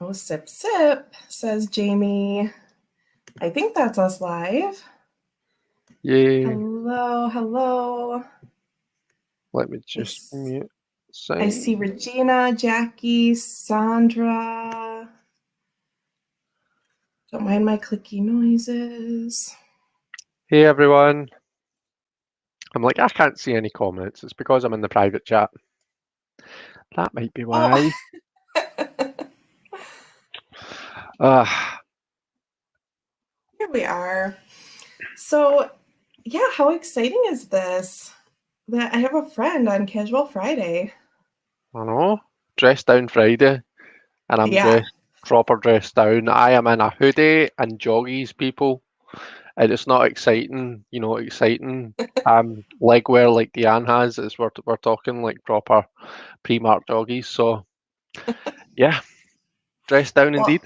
Oh, sip, sip, says Jamie. I think that's us live. Yay. Hello, hello. Let me just mute. I see Regina, Jackie, Sandra. Don't mind my clicky noises. Hey everyone. I'm like, I can't see any comments. It's because I'm in the private chat. That might be why. Here we are. So, yeah, how exciting is this? That I have a friend on Casual Friday. I know. Dressed down Friday. And I'm proper dressed down. I am in a hoodie and joggies, people. And it's not exciting, exciting leg wear like Deanne has. We're talking like proper pre-marked joggies. So yeah, dressed down Well, indeed.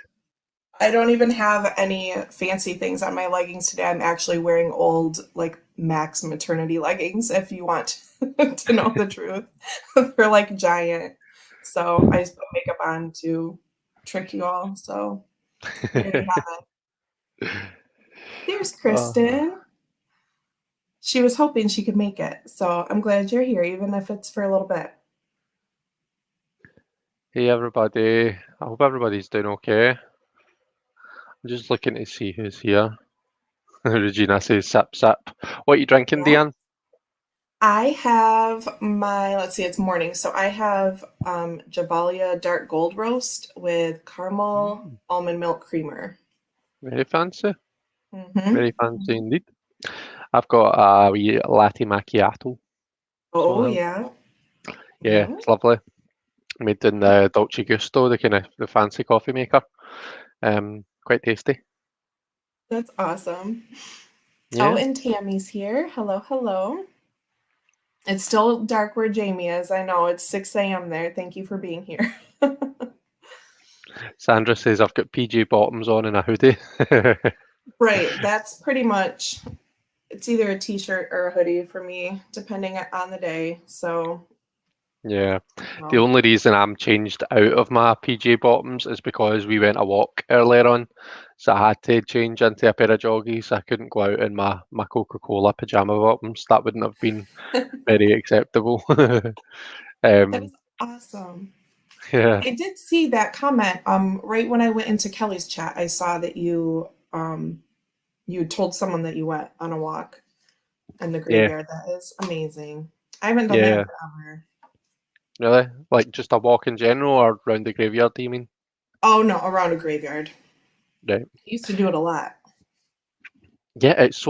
I don't even have any fancy things on my leggings today. I'm actually wearing old, like, Max maternity leggings, if you want to know the truth. They're like giant. So I just put makeup on to trick you all. So there you have it. There's Kristen. She was hoping she could make it. So I'm glad you're here, even if it's for a little bit. Hey everybody. I hope everybody's doing okay. I'm just looking to see who's here. Regina says sip sip. What are you drinking, Yeah. Deanne? I have let's see, it's morning. So I have Javalia dark gold roast with caramel almond milk creamer. Very fancy. Mm-hmm. Very fancy indeed. I've got a wee latte macchiato. Oh, So yeah. yeah, Yeah. it's lovely. Made in the Dolce Gusto, the fancy coffee maker. Quite tasty. That's awesome. Oh, Yeah. and Tammy's here. Hello, hello. It's still dark where Jamie is. I know it's 6 a.m. there. Thank you for being here. Sandra says I've got PJ bottoms on and a hoodie. Right. That's pretty much it's either a t-shirt or a hoodie for me, depending on the day. So Yeah. The only reason I'm changed out of my PJ bottoms is because we went a walk earlier on. So I had to change into a pair of joggies. I couldn't go out in my Coca-Cola pajama bottoms. That wouldn't have been very acceptable. that is um, awesome. yeah. I did see that comment. Right when I went into Kelly's chat, I saw that you told someone that you went on a walk in the Yeah. graveyard. That is amazing. I haven't done that in Yeah. forever. Really? Like just a walk in general or round the graveyard, do you mean? Oh no, around a graveyard. Right. I used to do it a lot. Yeah, it's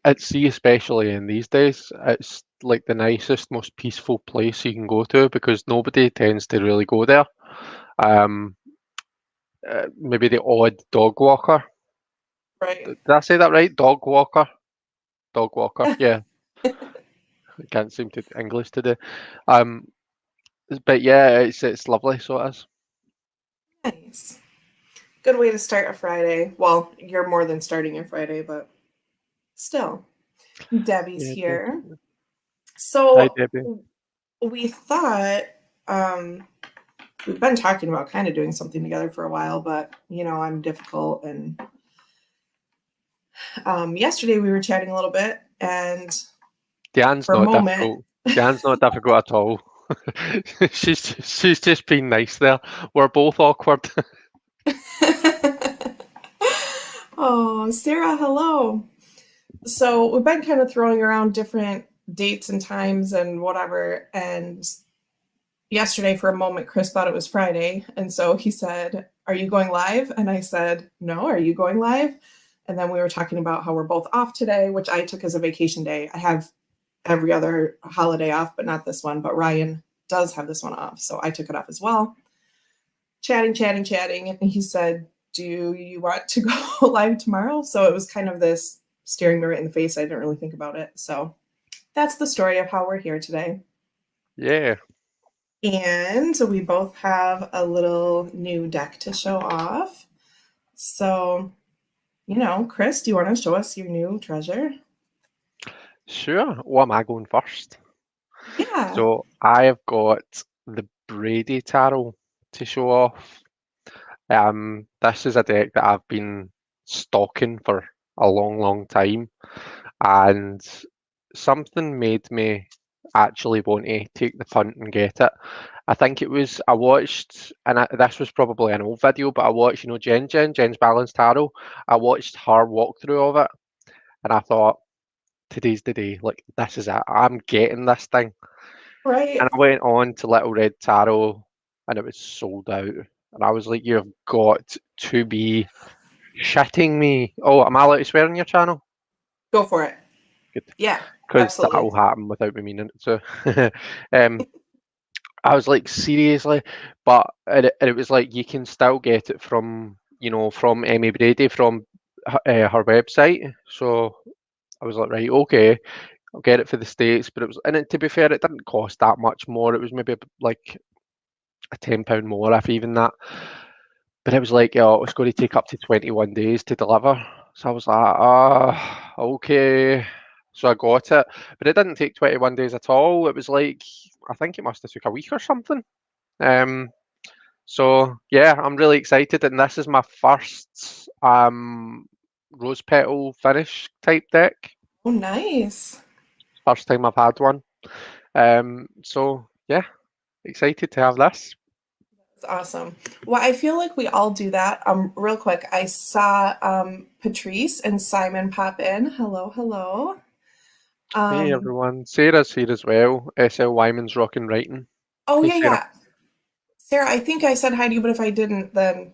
at sea, especially in these days. It's like the nicest, most peaceful place you can go to because nobody tends to really go there. Um, maybe the odd dog walker. Right. Did I say that right? Dog walker. Dog walker. Yeah, I can't seem to English today. Um, but yeah, it's lovely. So it is. Nice. Good way to start a Friday. Well, you're more than starting your Friday, but still. Debbie's Yeah, here. definitely. Hi, So Debbie. we thought um we've been talking about kind of doing something together for a while, but I'm difficult. And yesterday we were chatting a little bit, and Diane's for a not moment, difficult. Diane's not difficult at all. she's just being nice there. We're both awkward. oh, Sarah, hello. So we've been kind of throwing around different dates and times and whatever. And yesterday, for a moment, Chris thought it was Friday. And so he said, "Are you going live?" And I said, "No, are you going live?" And then we were talking about how we're both off today, which I took as a vacation day. I have every other holiday off, but not this one. But Ryan does have this one off. So I took it off as well. Chatting, chatting, chatting. And he said, "Do you want to go live tomorrow?" So it was kind of this staring me right in the face. I didn't really think about it. So that's the story of how we're here today. Yeah. And so we both have a little new deck to show off. So, Chris, do you want to show us your new treasure? Sure. What am I going first? Yeah. So I have got the Brady Tarot to show off. This is a deck that I've been stalking for a long time, and something made me actually want to take the punt and get it. I think it was I watched, and this was probably an old video, but I watched, Jen's Balanced Tarot. I watched her walkthrough of it, and I thought, today's the day. Like, this is it. I'm getting this thing. Right. And I went on to Little Red Tarot, and it was sold out. And I was like, you've got to be shitting me. Oh, am I allowed to swear on your channel? Go for it. Good. Yeah, Because that absolutely. will happen without me meaning it. So um, I was like, seriously? But it was like, you can still get it from, from Emmy Brady, from her website. So I was like, right, okay, I'll get it for the States. But to be fair, it didn't cost that much more. It was maybe like a £10 more, if even that. But it was like, oh, it was going to take up to 21 days to deliver. So I was like, okay. So I got it, but it didn't take 21 days at all. It was like, I think it must have took a week or something. Um, so yeah, I'm really excited, and this is my first rose petal finish type deck. Oh, nice. First time I've had one. So yeah, excited to have this. That's awesome. Well, I feel like we all do that. Real quick, I saw Patrice and Simon pop in. Hello, hello. Hey Um, everyone, Sarah's here as well. SL Wyman's rocking writing. oh Hey yeah, Sarah. yeah. Sarah, I think I said hi to you, but if I didn't, then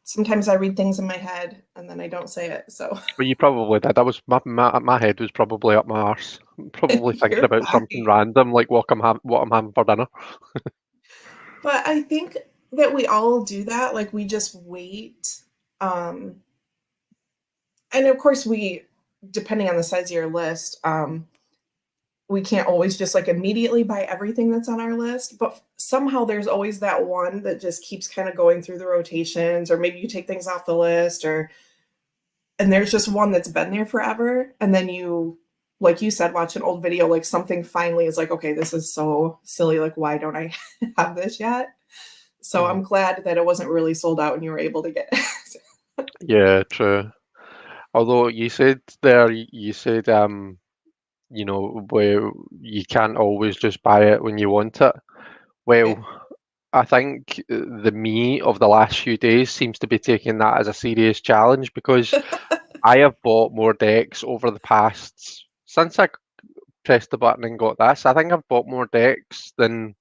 sometimes I read things in my head and then I don't say it. So Well, you probably did. I was my head was probably up my arse, probably thinking you're about something fine. random like what I'm having for dinner. But I think that we all do that. Like we just wait. Um, and of course we, depending on the size of your list, we can't always just like immediately buy everything that's on our list, but somehow there's always that one that just keeps kind of going through the rotations, or maybe you take things off the list, or and there's just one that's been there forever, and then you, like you said, watch an old video, like something finally is like, okay, this is so silly, like why don't I have this yet? So Mhm. I'm glad that it wasn't really sold out and you were able to get it. Yeah, true. Although you said where you can't always just buy it when you want it. Right. Well, I think the me of the last few days seems to be taking that as a serious challenge, because I have bought more decks over the past since I pressed the button and got this. I think I've bought more decks than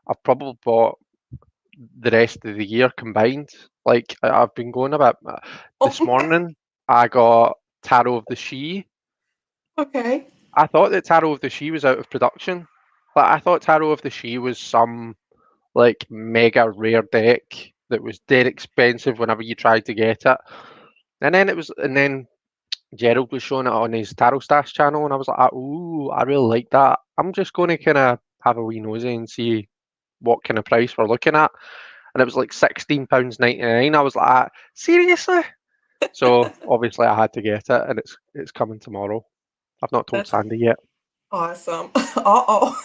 I've probably bought the rest of the year combined. Like, I've been going about this Oh, morning. I got Tarot of the She. okay. I thought that Tarot of the She was out of production. Like, I thought Tarot of the She was some like mega rare deck that was dead expensive whenever you tried to get it. And then Gerald was showing it on his Tarot Stash channel, and I was like, ooh, I really like that. I'm just going to kind of have a wee nosy and see what kind of price we're looking at. And it was like £16.99. I was like, seriously? So obviously I had to get it, and it's coming tomorrow. I've not told That's Sandy yet. awesome. Uh-oh.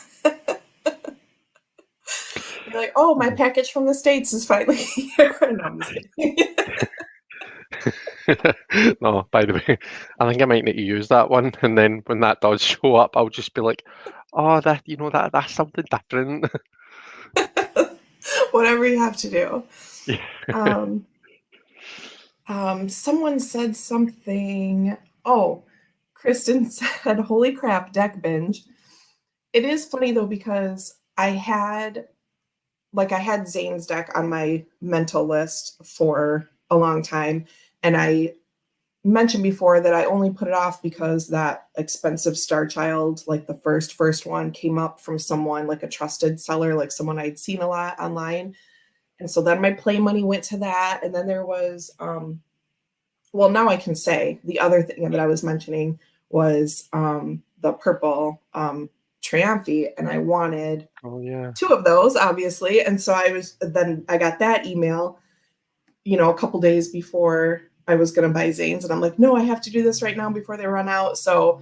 You're like, oh, my Mhm. package from the States is finally here. No, I'm just kidding. No, by the way, I think I might need to use that one, and then when that does show up, I'll just be like, "Oh, that's something different." Whatever you have to do. Yeah. Um, someone said something. Oh, Kristen said, holy crap, deck binge. It is funny though, because I had Zane's deck on my mental list for a long time. And I mentioned before that I only put it off because that expensive Star Child, like the first one, came up from someone like a trusted seller, like someone I'd seen a lot online. And so then my play money went to that. And then there was well, now I can say the other thing that I was mentioning was the purple Triumphi, and I wanted Oh yeah. two of those, obviously. And so I got that email, a couple days before I was going to buy Zane's, and I'm like, no, I have to do this right now before they run out. So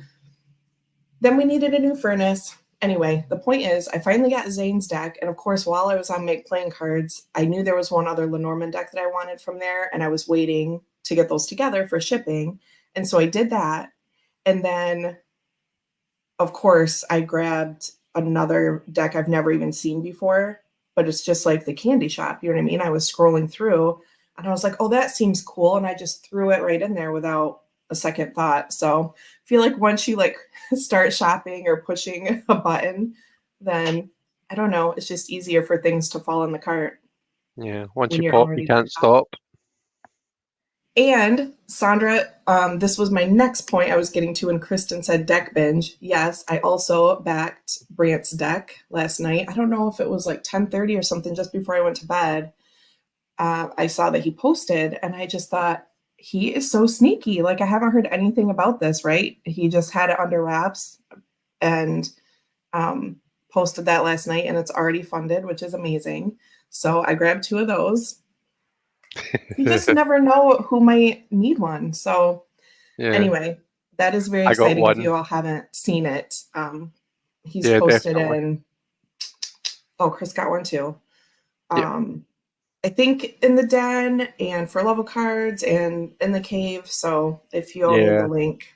then we needed a new furnace. Anyway, the point is, I finally got Zane's deck, and of course, while I was on Make Playing Cards, I knew there was one other Lenormand deck that I wanted from there, and I was waiting to get those together for shipping, and so I did that, and then, of course, I grabbed another deck I've never even seen before, but it's just like the candy shop. You know what I mean? I was scrolling through, and I was like, "Oh, that seems cool," and I just threw it right in there without a second thought. So I feel like once you like start shopping or pushing a button, then I don't know, it's just easier for things to fall in the cart Yeah, once when you you're pop, you already can't shopping. stop. And Sandra, this was my next point I was getting to when Kristen said deck binge. Yes, I also backed Brant's deck last night. I don't know if it was like 10:30 or something just before I went to bed. I saw that he posted, and I just thought he is so sneaky. Like I haven't heard anything about this, right? He just had it under wraps and um, posted that last night, and it's already funded, which is amazing. So I grabbed two of those. You just never know who might need one. So Yeah, anyway, that is very I got exciting if one. you all haven't seen it. He's Yeah, posted definitely. in, oh, Chris got one too. Yeah, Um, I think in the den and for level cards and in the cave. So if you all need the yeah. link,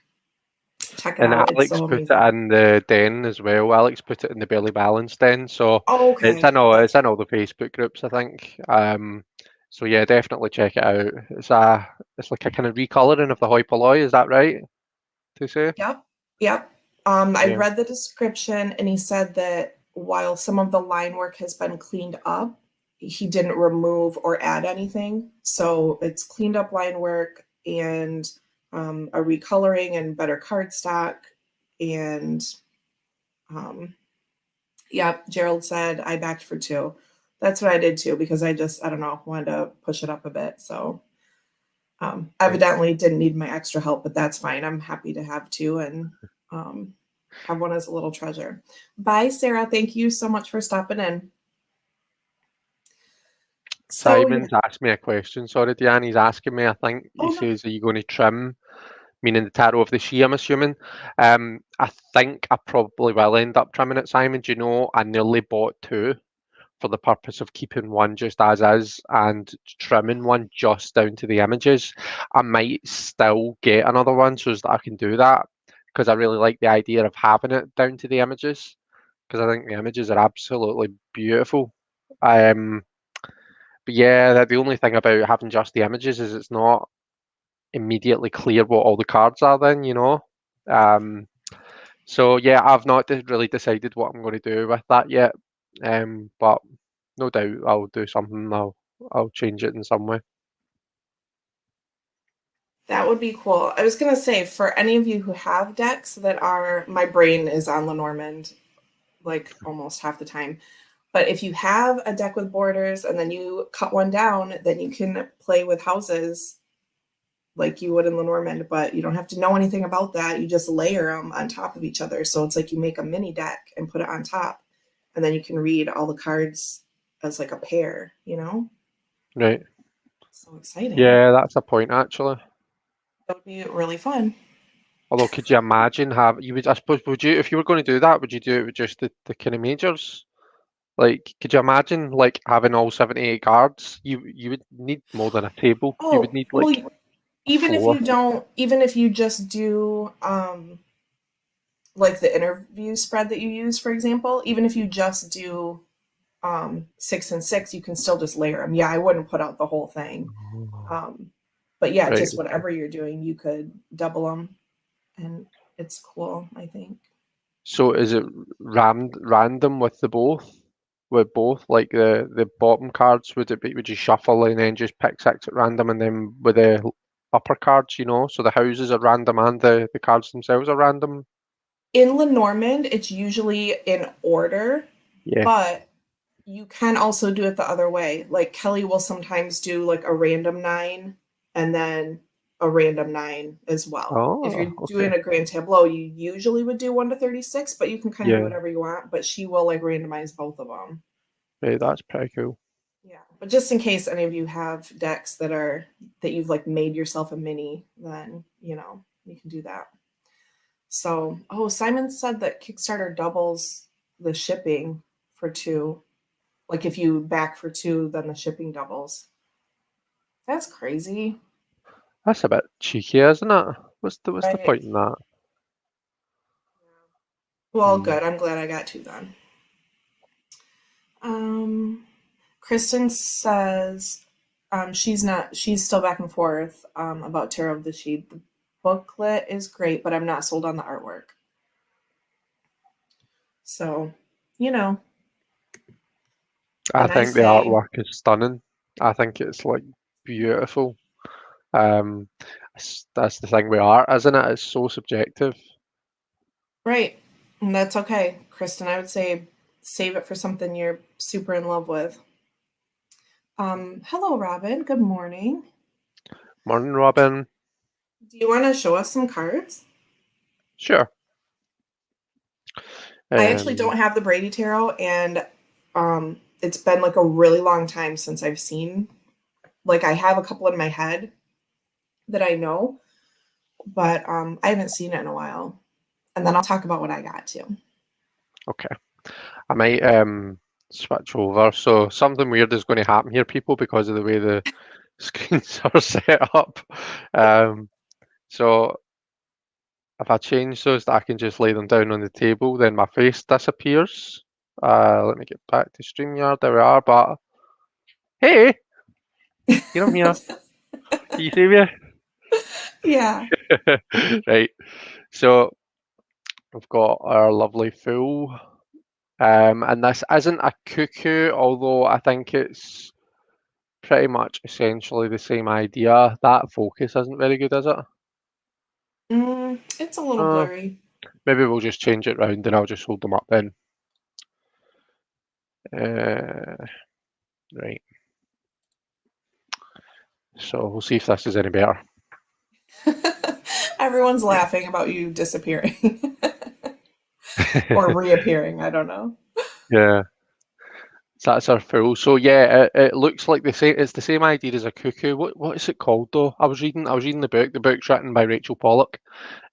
check it And out. It's Alex so put it amazing. in the den as well. Alex put it in the Belly Balance den, so Okay, it's that's in all the Facebook groups, I think. So yeah, definitely check it out. It's like a kind of recoloring of the hoi polloi. Is that right to say? yep, yep. I Yeah. read the description, and he said that while some of the line work has been cleaned up, he didn't remove or add anything. So it's cleaned up line work and a recoloring and better card stock. And yep, Gerald said I backed for two. That's what I did too because I don't know, wanted to push it up a bit. So Right. evidently didn't need my extra help, but that's fine. I'm happy to have two and um, have one as a little treasure. Bye, Sarah. Thank you so much for stopping in. So, yeah. Simon's asked me a question. Sorry, Deanne. He's asking me. I think he Oh, no. says, "Are you going to trim?" Meaning the tarot of the she, I'm assuming. I think I probably will end up trimming it, Simon. Do you know, I nearly bought two for the purpose of keeping one just as is and trimming one just down to the images. I might still get another one so that I can do that because I really like the idea of having it down to the images because I think the images are absolutely beautiful. Um, but yeah, the only thing about having just the images is it's not immediately clear what all the cards are then, you know. Um, so yeah, I've not really decided what I'm going to do with that yet. But no doubt I'll do something. I'll change it in some way. That would be cool. I was going to say, for any of you who have decks that are, my brain is on Lenormand like almost half the time. But if you have a deck with borders and then you cut one down, then you can play with houses like you would in Lenormand, but you don't have to know anything about that. You just layer them on top of each other. So it's like you make a mini deck and put it on top, and then you can read all the cards as like a pair, you know? Right. So exciting. Yeah, that's a point actually. That would be really fun. Although, could you imagine have you would I suppose would you if you were going to do that, would you do it with just the kind of majors? Like, could you imagine like having all 78 cards? You would need more than a table. You would Oh, need like well, a floor. even if you just do like the interview spread that you use, for example, even if you just do 6 and 6, you can still just layer them. Yeah, I wouldn't put out the whole thing. Oh, Um, but yeah, right. just whatever you're doing, you could double them, and it's cool. I think. So is it random with the both? With both, like the bottom cards, would it be would you shuffle and then just pick six at random, and then with the upper cards, you know, so the houses are random and the cards themselves are random. In Lenormand, it's usually in order, Yeah. but you can also do it the other way. Like Kelly will sometimes do like a random nine and then a random nine as well. If Oh, you're doing okay. a grand tableau, you usually would do 1 to 36, but you can kind of do Yeah. whatever you want. But she will like randomize both of them. Right, that's pretty cool. Yeah. But just in case any of you have decks that you've like made yourself a mini, then you can do that. So, oh, Simon said that Kickstarter doubles the shipping for 2. Like if you back for 2, then the shipping doubles. That's crazy, That's a bit cheeky, isn't it? What's the right? point in that? Well, Hmm. good. I'm glad I got 2 then. Um, Kristen says she's still back and forth about Tarot of the Sheet. The booklet is great, but I'm not sold on the artwork. So, you know, I and I think the say, artwork is stunning. I think it's like beautiful. Um, that's the thing with art, isn't it? It's so subjective. right, and that's okay. Kristen, I would say save it for something you're super in love with. Hello, Robin. Good morning. Morning, Robin. Do you want to show us some cards? Sure. I actually Um, don't have the Brady Tarot, and it's been like a really long time since I've seen. Like I have a couple in my head that I know, but I haven't seen it in a while. And then I'll talk about what I got too. okay. I might switch over. So something weird is going to happen here, people, because of the way the screens are set up. Um, so if I change those, that I can just lay them down on the table, then my face disappears. Let me get back to StreamYard. There we are. But hey, here I'm here. Can you see me? Yeah. Right. So we've got our lovely fool. And this isn't a cuckoo, although I think it's pretty much essentially the same idea. That focus isn't very good, is it? It's a little Uh, blurry. maybe we'll just change it round and I'll just hold them up then. Right. So we'll see if this is any better. Everyone's laughing about you disappearing or reappearing. I don't know. Yeah. So that's our fool. So yeah, it looks like the same. It's the same idea as a cuckoo. What is it called though? I was reading the book. The book's written by Rachel Pollock.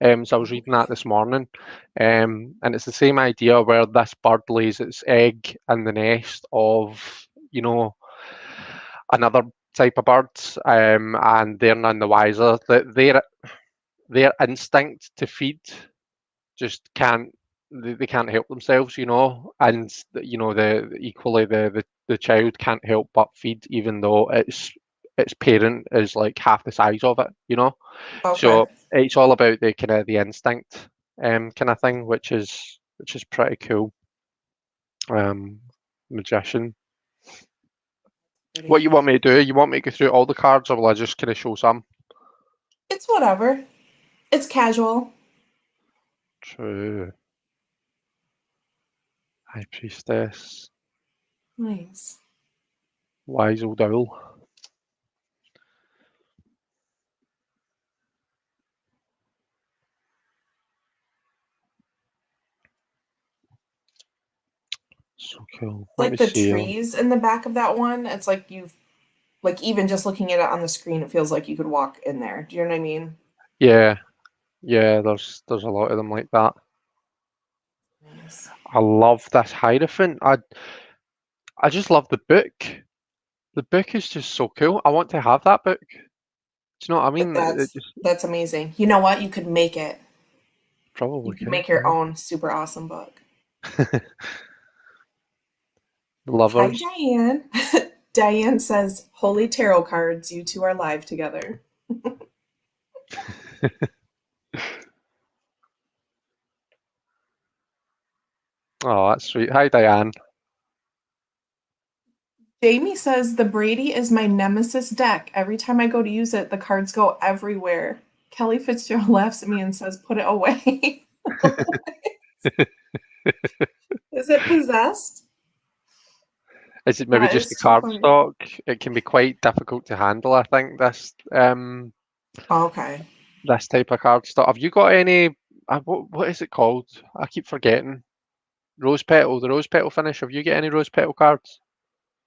So I was reading that this morning. And it's the same idea where this bird lays its egg in the nest of, you know, another type of birds. And they're none the wiser. That their instinct to feed just can't they can't help themselves, and the equally the child can't help but feed, even though its parent is like half the size of it. Okay. So it's all about the kind of the instinct kind of thing, which is pretty cool. um Magician. What Pretty. you want me to do? You want me to go through all the cards, or will I just kind of show some? It's whatever. It's casual. True. High Priestess. Nice. Wise old owl. So cool. Let me Like the see. trees in the back of that one, it's like you've like even just looking at it on the screen, it feels like you could walk in there. Do you know what I mean? Yeah, yeah, there's a lot of them like that. Nice. I love this Hierophant. I just love the book. The book is just so cool. I want to have that book. Do you know what I mean? It just That's amazing. You know what? You could make it. You probably could could, make your yeah. own super awesome book. Hi, Lovers. Diane. Diane says, Holy tarot cards, you two are live together. Oh, that's sweet. Hi, Diane. Jamie says, The Brady is my nemesis deck. Every time I go to use it, the cards go everywhere. Kelly Fitzgerald laughs at me and says, Put it away. Is it possessed? Is it maybe That just the is too card funny. stock? It can be quite difficult to handle, I think, Okay. this type of card stock. Have you got any? What is it called? I keep forgetting. Rose petal, the rose petal finish. Have you got any rose petal cards?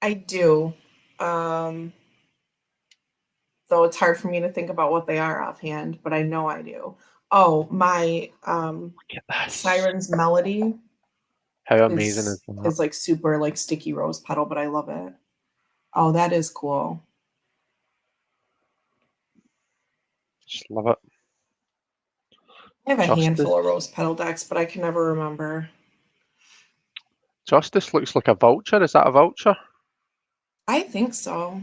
I do. Um, though it's hard for me to think about what they are offhand, but I know I do. Oh, my Look at this. Siren's Melody. How amazing is is that? is like super like sticky rose petal, but I love it. Oh, that is cool. Just love it. I have a handful of Justice. rose petal decks, but I can never remember. Justice looks like a vulture. Is that a vulture? I think so.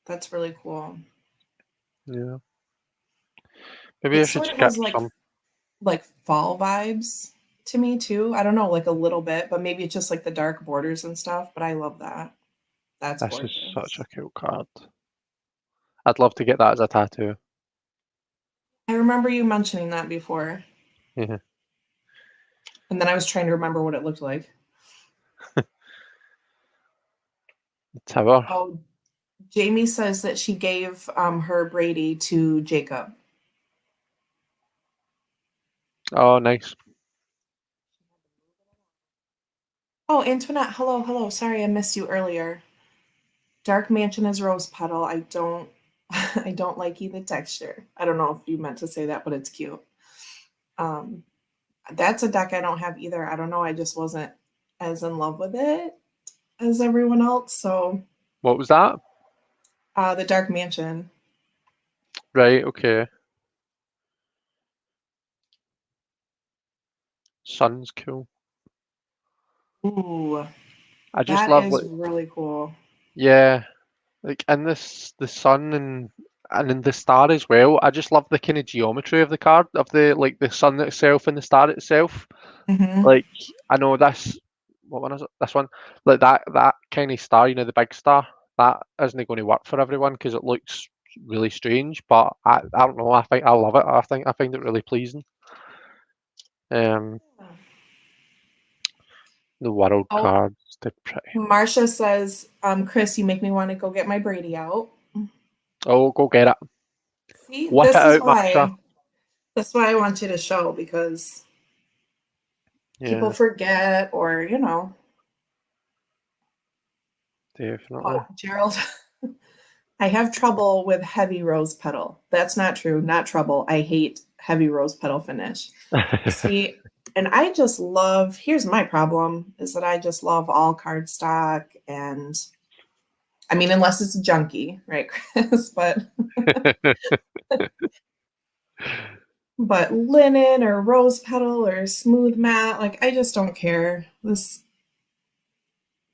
That's really cool. Yeah. Maybe It I should sort of skip has some. like fall vibes to me too. I don't know, like a little bit, but maybe it's just like the dark borders and stuff, but I love that. That's This is such gorgeous. a cool card. I'd love to get that as a tattoo. I remember you mentioning that before, Yeah. and then I was trying to remember what it looked like. The tower. Oh, Jamie says that she gave her Brady to Jacob. Oh, nice. Oh, Antoinette, hello, hello. Sorry I missed you earlier. Dark Mansion is rose petal. I don't I don't like either texture. I don't know if you meant to say that, but it's cute. Um that's a deck I don't have either. I don't know. I just wasn't as in love with it as everyone else. So What was that? the Dark Mansion. Right, okay. Sun's cool. Ooh, I just that love is like really cool. yeah, like in this the sun and in the star as well. I just love the kind of geometry of the card of the like the sun itself and the star itself. Hmm. Like I know this what one is it? This one. Like that kind of star, the big star, that isn't going to work for everyone because it looks really strange. But I don't know. I think I love it. I find it really pleasing. Um, the world Oh, cards, they're pretty. Marcia says, Chris, you make me want to go get my Brady out. Oh, go get it. See, Whip it out, Marsha. that's why I want you to show because people Yeah, forget or, definitely. oh, Gerald, I have trouble with heavy rose petal. That's not true. Not trouble. I hate heavy rose petal finish. See, and I just love, here's my problem is that I just love all cardstock and I mean, unless it's junky, right, Chris? But linen or rose petal or smooth matte, like I just don't care.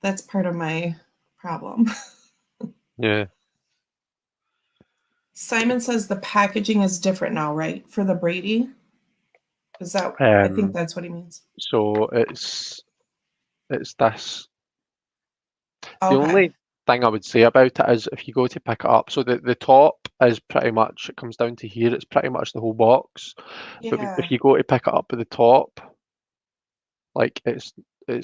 That's part of my problem. Yeah. Simon says the packaging is different now, right? For the Brady? Is that I think Um. that's what he means. So it's this. The Okay. only thing I would say about it is if you go to pick it up, so the top is pretty much it comes down to here. It's pretty much the whole box. But if Yeah. you go to pick it up at the top, like it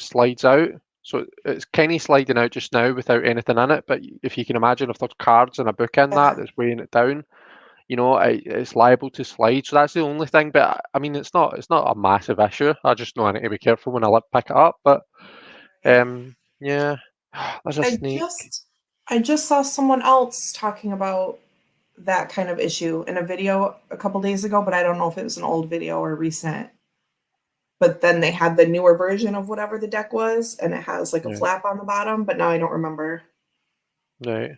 slides out. So it's kind of sliding out just now without anything in it. But if you can imagine if there's cards and a book in that Yeah. that's weighing it down, it's liable to slide. So that's the only thing. But I mean, it's not a massive issue. I just know I need to be careful when I pick it up. But Right. yeah, there's a I snake. just I just saw someone else talking about that kind of issue in a video a couple days ago, but I don't know if it was an old video or recent. But then they had the newer version of whatever the deck was, and it has like a Yeah, flap on the bottom, but now I don't remember. right.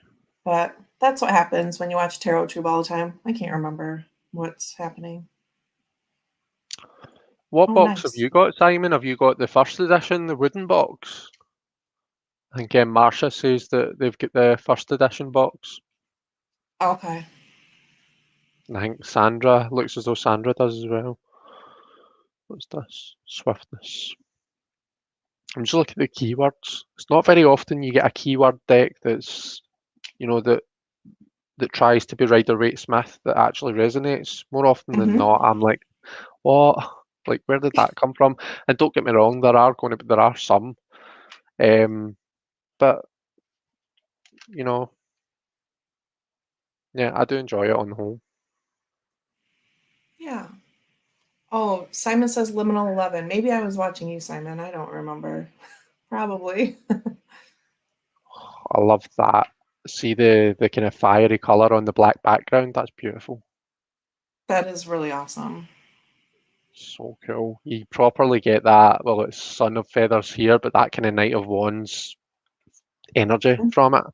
But that's what happens when you watch Tarot Tube all the time. I can't remember what's happening. What Oh, box have nice. you got, Simon? Have you got the first edition, the wooden box? I think Marcia says that they've got the first edition box. Okay. And I think Sandra looks as though Sandra does as well. What's this? Swiftness. I'm just looking at the keywords. It's not very often you get a keyword deck that's that tries to be Rider Waite Smith that actually resonates. More often than Hmm. not, I'm like, what? Like, where did that come from? And don't get me wrong, there are some, but you know, yeah, I do enjoy it on the whole. Yeah. Oh, Simon says Liminal 11. Maybe I was watching you, Simon. I don't remember. Probably. I love that. See the kind of fiery color on the black background. That's beautiful. That is really awesome. So cool. You properly get that. Well, it's Son of Feathers here, but that kind of Knight of Wands energy from it.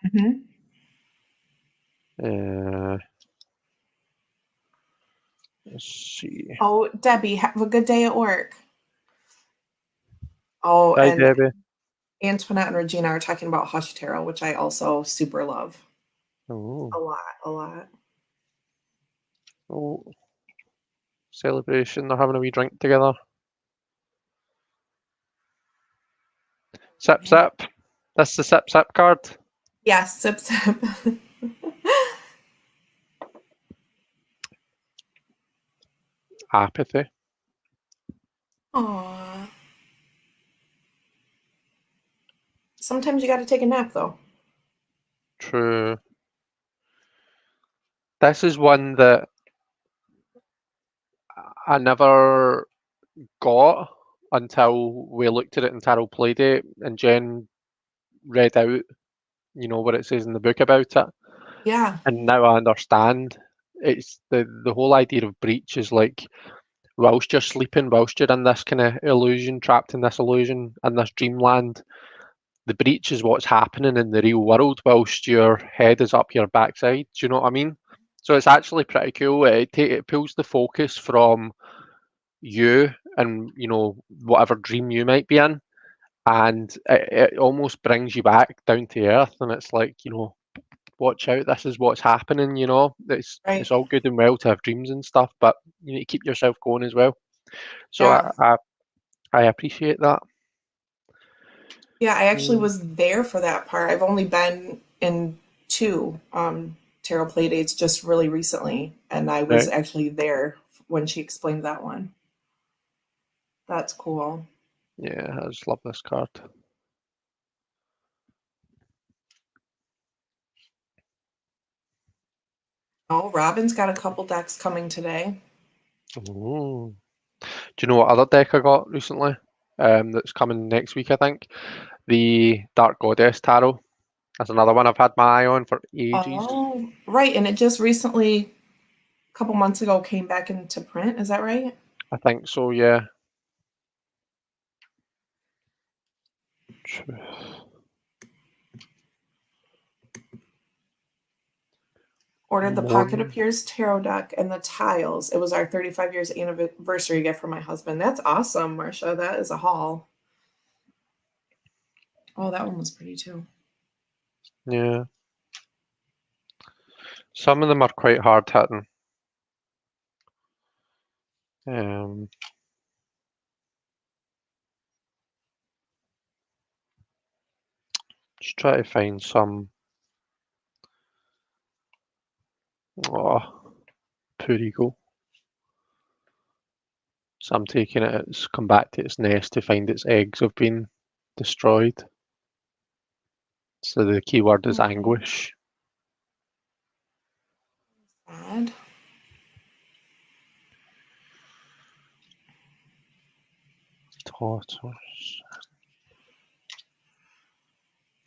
Mm-hmm. Let's see. Oh, Debbie, have a good day at work. Oh, Hi, and Debbie. Antoinette and Regina are talking about Hush Tarot, which I also super love. Oh, A lot, a lot. oh, celebration. They're having a wee drink together. Sip, Yeah. sip. That's the sip, sip card. Yes, sip, sip. Apathy. Aw. Sometimes you got to take a nap, though. True. This is one that I never got until we looked at it in Tarot Playdate and Jen read out, what it says in the book about it. Yeah, And now I understand. It's the whole idea of breach is like whilst you're sleeping, whilst you're in this kind of illusion, trapped in this illusion, in this dreamland, the breach is what's happening in the real world whilst your head is up your backside. Do you know what I mean? So it's actually pretty cool. It pulls the focus from you and whatever dream you might be in, and it almost brings you back down to earth. And it's like, watch out, this is what's happening. It's right. all good and well to have dreams and stuff, but you need to keep yourself going as well. So Yeah. I appreciate that. Yeah, I actually Mm, was there for that part. I've only been in two tarot play dates just really recently, and I was right. actually there when she explained that one. That's cool. Yeah, I just love this card. Oh, Robin's got a couple decks coming today. Ooh. Do you know what other deck I got recently? That's coming next week, I think. The Dark Goddess Tarot. That's another one I've had my eye on for ages. Oh, right. And it just recently, a couple months ago, came back into print. Is that right? I think so, yeah. Truth. Ordered the Pocket Moon. Appears tarot deck and the tiles. It was our 35 years anniversary gift for my husband. That's awesome, Marcia. That is a haul. Oh, that one was pretty too. Yeah. Some of them are quite hard hitting. Um, just try to find some. Oh, poor ego. So I'm taking it, it's come back to its nest to find its eggs have been destroyed. So the key word is Oh, anguish. sad. Tortoise.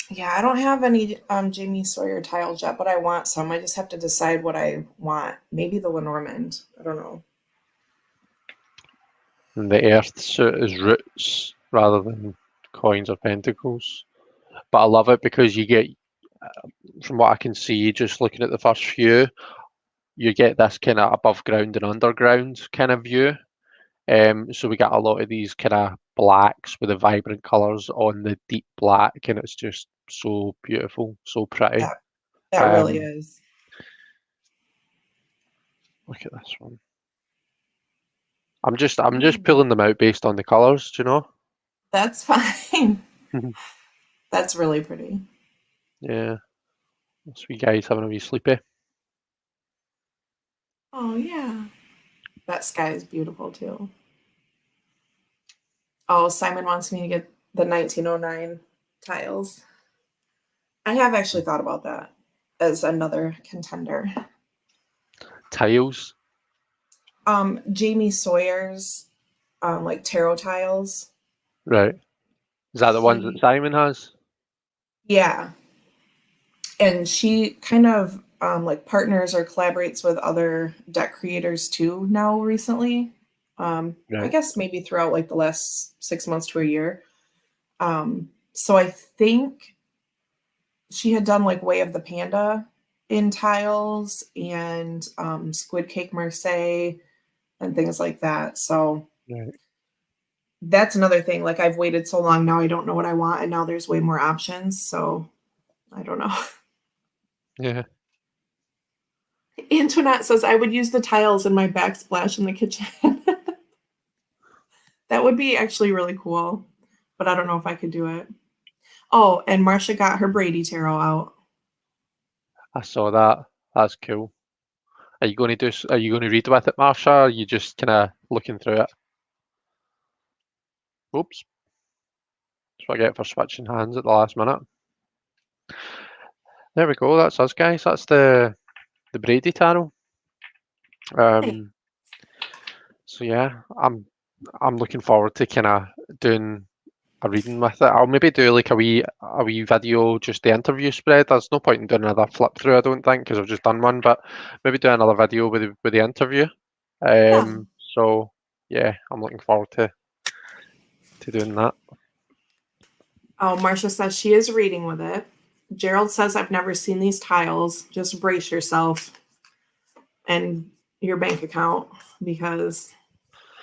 Yeah, I don't have any Jamie Sawyer tiles yet, but I want some. I just have to decide what I want. Maybe the Lenormand. I don't know. And the earth suit is roots rather than coins or pentacles. But I love it because you get, from what I can see, just looking at the first few, you get this kind of above ground and underground kind of view. So we got a lot of these kind of blacks with the vibrant colours on the deep black, and it's just so beautiful, so pretty. That that really Um, is. Look at this one. I'm just Mm, pulling them out based on the colours, do you know? that's fine. That's really pretty. Yeah, this wee guy's having a wee sleepy. Oh yeah. That sky is beautiful too. Oh, Simon wants me to get the 1909 tiles. I have actually thought about that as another contender. Tiles, Jamie Sawyer's like tarot tiles. right? Is that the ones that She Simon has? Yeah, and she kind of like partners or collaborates with other deck creators too now recently. I Right. guess maybe throughout like the last 6 months to a year. So I think she had done like Way of the Panda in tiles and Squid Cake Marseille and things like that. So Right. that's another thing. Like I've waited so long now, I don't know what I want, and now there's way more options. So I don't know. Yeah. Antoinette says I would use the tiles in my backsplash in the kitchen. That would be actually really cool, but I don't know if I could do it. Oh, and Marcia got her Brady tarot out. I saw that. That's cool. Are you going to are you going to read with it, Marsha? Or are you just kind of looking through it? Oops. That's what I get for switching hands at the last minute. There we go. That's us, guys. That's the Brady Tarot. Hey. So yeah, I'm looking forward to kind of doing a reading with it. I'll maybe do like a wee video, just the interview spread. There's no point in doing another flip through, I don't think, because I've just done one. But maybe do another video with the interview. Yeah. So yeah, I'm looking forward to doing that. Oh, Marcia says she is reading with it. Gerald says I've never seen these tiles. Just brace yourself and your bank account because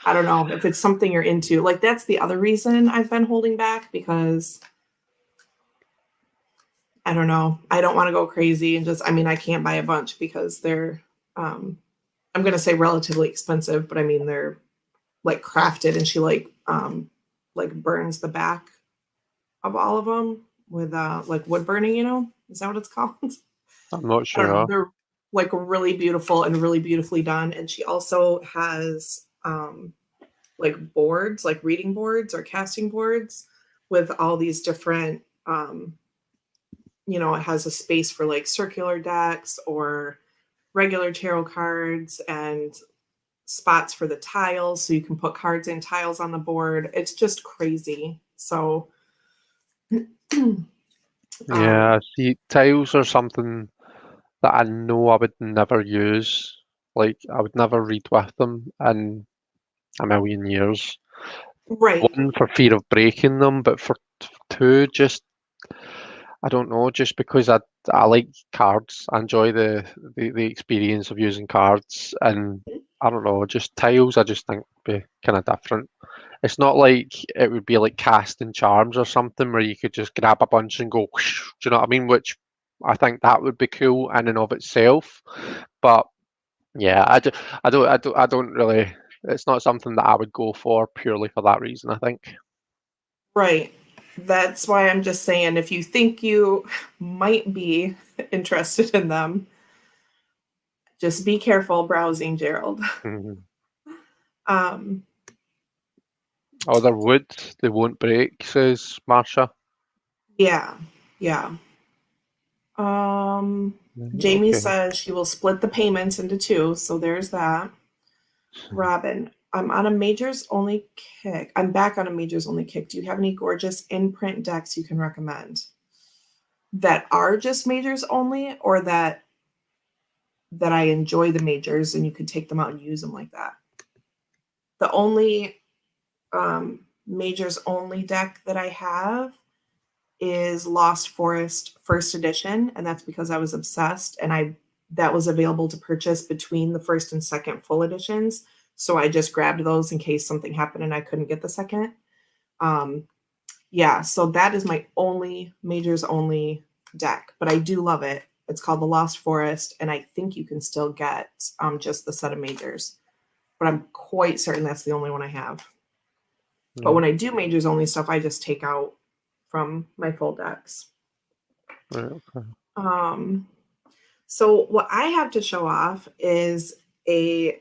I don't know if it's something you're into. Like that's the other reason I've been holding back because I don't know. I don't want to go crazy and just I mean I can't buy a bunch because they're I'm going to say relatively expensive, but I mean they're like crafted and she like burns the back of all of them with like wood burning, you know? Is that what it's called? I'm not I don't know. sure. They're like really beautiful and really beautifully done. And she also has like boards, like reading boards or casting boards with all these different it has a space for like circular decks or regular tarot cards and spots for the tiles so you can put cards and tiles on the board. It's just crazy. So um Yeah, see, tiles are something that I know I would never use. Like I would never read with them in a million years. right. One, for fear of breaking them, but for two, just I don't know, just because I like cards. I enjoy the experience of using cards, and I don't know, just tiles. I just think would be kind of different. It's not like it would be like casting charms or something where you could just grab a bunch and go. Whoosh, do you know what I mean? Which I think that would be cool in and of itself. But yeah, I don't really. It's not something that I would go for purely for that reason, I think. Right. That's why I'm just saying if you think you might be interested in them, just be careful browsing, Gerald. Mhm. Um, Oh, they're wood. They won't break, says Marsha. yeah, yeah. Um, Jamie Okay. says she will split the payments into two, so there's that. Robin, I'm on a majors only kick. I'm back on a majors only kick. Do you have any gorgeous in-print decks you can recommend that are just majors only, or that I enjoy the majors and you could take them out and use them like that? The only majors only deck that I have is Lost Forest first edition, and that's because I was obsessed and I that was available to purchase between the first and second full editions. So I just grabbed those in case something happened and I couldn't get the second. Um, yeah, so that is my only majors only deck, but I do love it. It's called the Lost Forest, and I think you can still get just the set of majors, but I'm quite certain that's the only one I have. But Right, when I do majors only stuff, I just take out from my full decks. right, okay. Um, so what I have to show off is a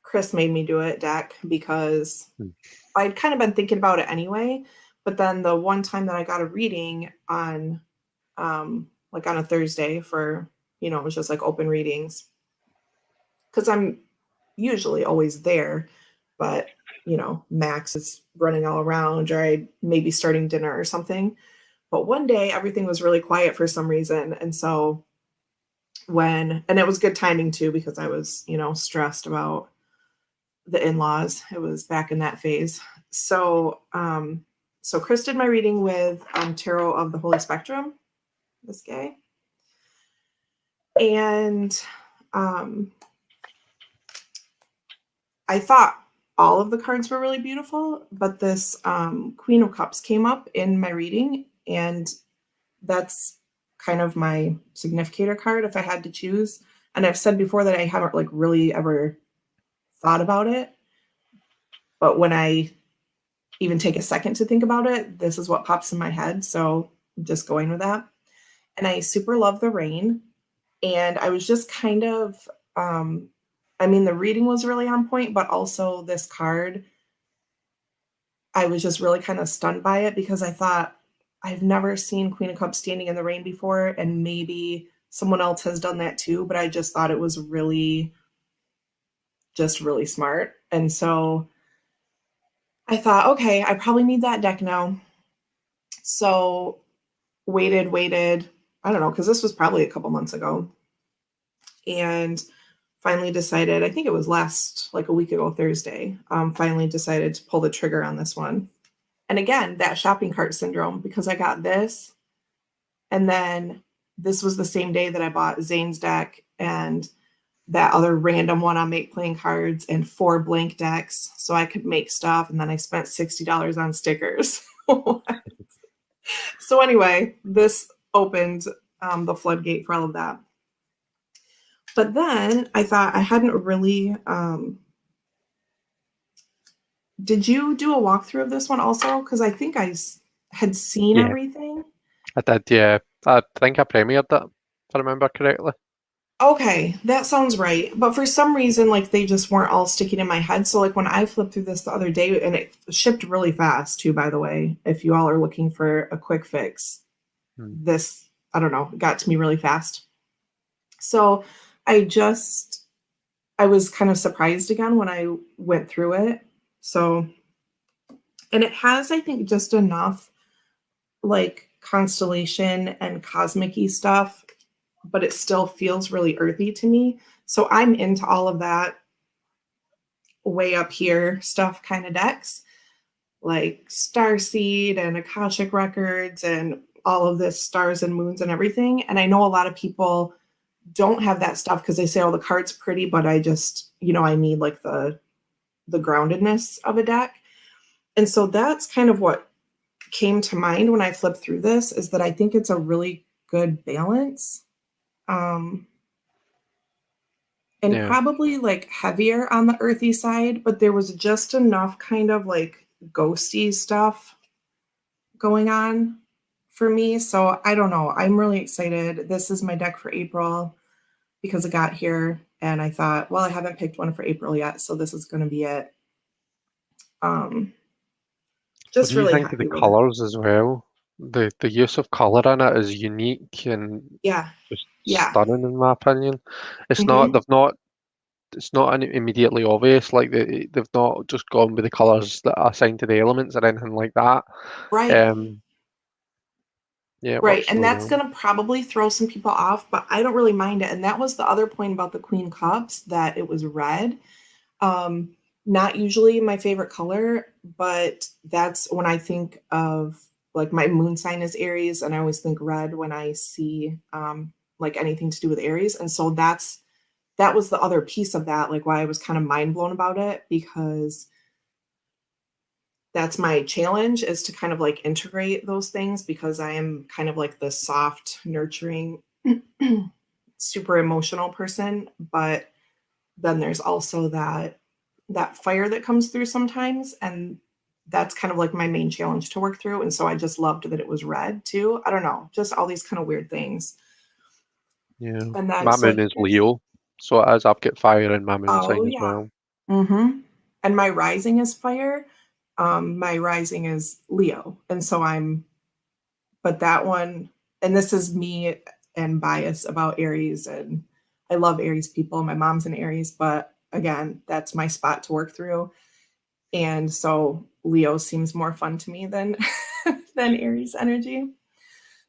Chris made me do it deck because Hmm. I'd kind of been thinking about it anyway. But then the one time that I got a reading on like on a Thursday for, it was just like open readings because I'm usually always there, but Max is running all around or I may be starting dinner or something. But one day everything was really quiet for some reason. And so and it was good timing too, because I was, stressed about the in-laws. It was back in that phase. So so Chris did my reading with Tarot of the Holy Spectrum, this guy. And I thought all of the cards were really beautiful, but this Queen of Cups came up in my reading, and that's kind of my significator card if I had to choose. And I've said before that I haven't like really ever thought about it, but when I even take a second to think about it, this is what pops in my head. So I'm just going with that. And I super love the rain. And I was just kind of, I mean, the reading was really on point, but also this card, I was just really kind of stunned by it because I thought, I've never seen Queen of Cups standing in the rain before, and maybe someone else has done that too, but I just thought it was really, just really smart. And so I thought, okay, I probably need that deck now. So waited, I don't know, because this was probably a couple months ago. And finally decided, I think it was like a week ago Thursday, finally decided to pull the trigger on this one. And again, that shopping cart syndrome, because I got this, and then this was the same day that I bought Zane's deck and that other random one on Make Playing Cards and 4 blank decks so I could make stuff. And then I spent $60 on stickers. So anyway, this opened the floodgate for all of that. But then I thought I hadn't really. Did you do a walkthrough of this one also? Because I think I had seen everything. I did, yeah. I think I premiered it, if I remember correctly. Okay, that sounds right. But for some reason, like they just weren't all sticking in my head. So like when I flipped through this the other day, and it shipped really fast too, by the way, if you all are looking for a quick fix, this, I don't know, got to me really fast. So I was kind of surprised again when I went through it. So, and it has, I think, just enough like constellation and cosmic-y stuff, but it still feels really earthy to me. So I'm into all of that way up here stuff kind of decks, like Starseed and Akashic Records and all of this stars and moons and everything. And I know a lot of people don't have that stuff because they say, oh, the card's pretty, but I just, I need like the groundedness of a deck. And so that's kind of what came to mind when I flipped through this, is that I think it's a really good balance. And probably like heavier on the earthy side, but there was just enough kind of like ghosty stuff going on for me. So I don't know. I'm really excited. This is my deck for April because it got here and I thought, well, I haven't picked one for April yet, so this is going to be it. Just really think of happy the with colors as well? The use of color in it is unique and just stunning in my opinion. It's not it's not immediately obvious, like they've not just gone with the colors that are assigned to the elements or anything like that. Right. Yeah, it Right. works And really that's well. going to probably throw some people off, but I don't really mind it. And that was the other point about the Queen Cups, that it was red. Not usually my favorite color, but that's when I think of, like, my moon sign is Aries, and I always think red when I see like anything to do with Aries. And so that was the other piece of that, like why I was kind of mind blown about it, because that's my challenge, is to kind of like integrate those things, because I am kind of like the soft, nurturing, super emotional person. But then there's also that fire that comes through sometimes. And that's kind of like my main challenge to work through. And so I just loved that it was red too. I don't know, just all these kind of weird things. Yeah. And then, My so moon is Leo, so it is. I've got fire in my moon oh sign as yeah. well. And my rising is fire. My rising is Leo. And so but that one, and this is me and bias about Aries, and I love Aries people. My mom's an Aries, but again, that's my spot to work through. And so Leo seems more fun to me than than Aries energy.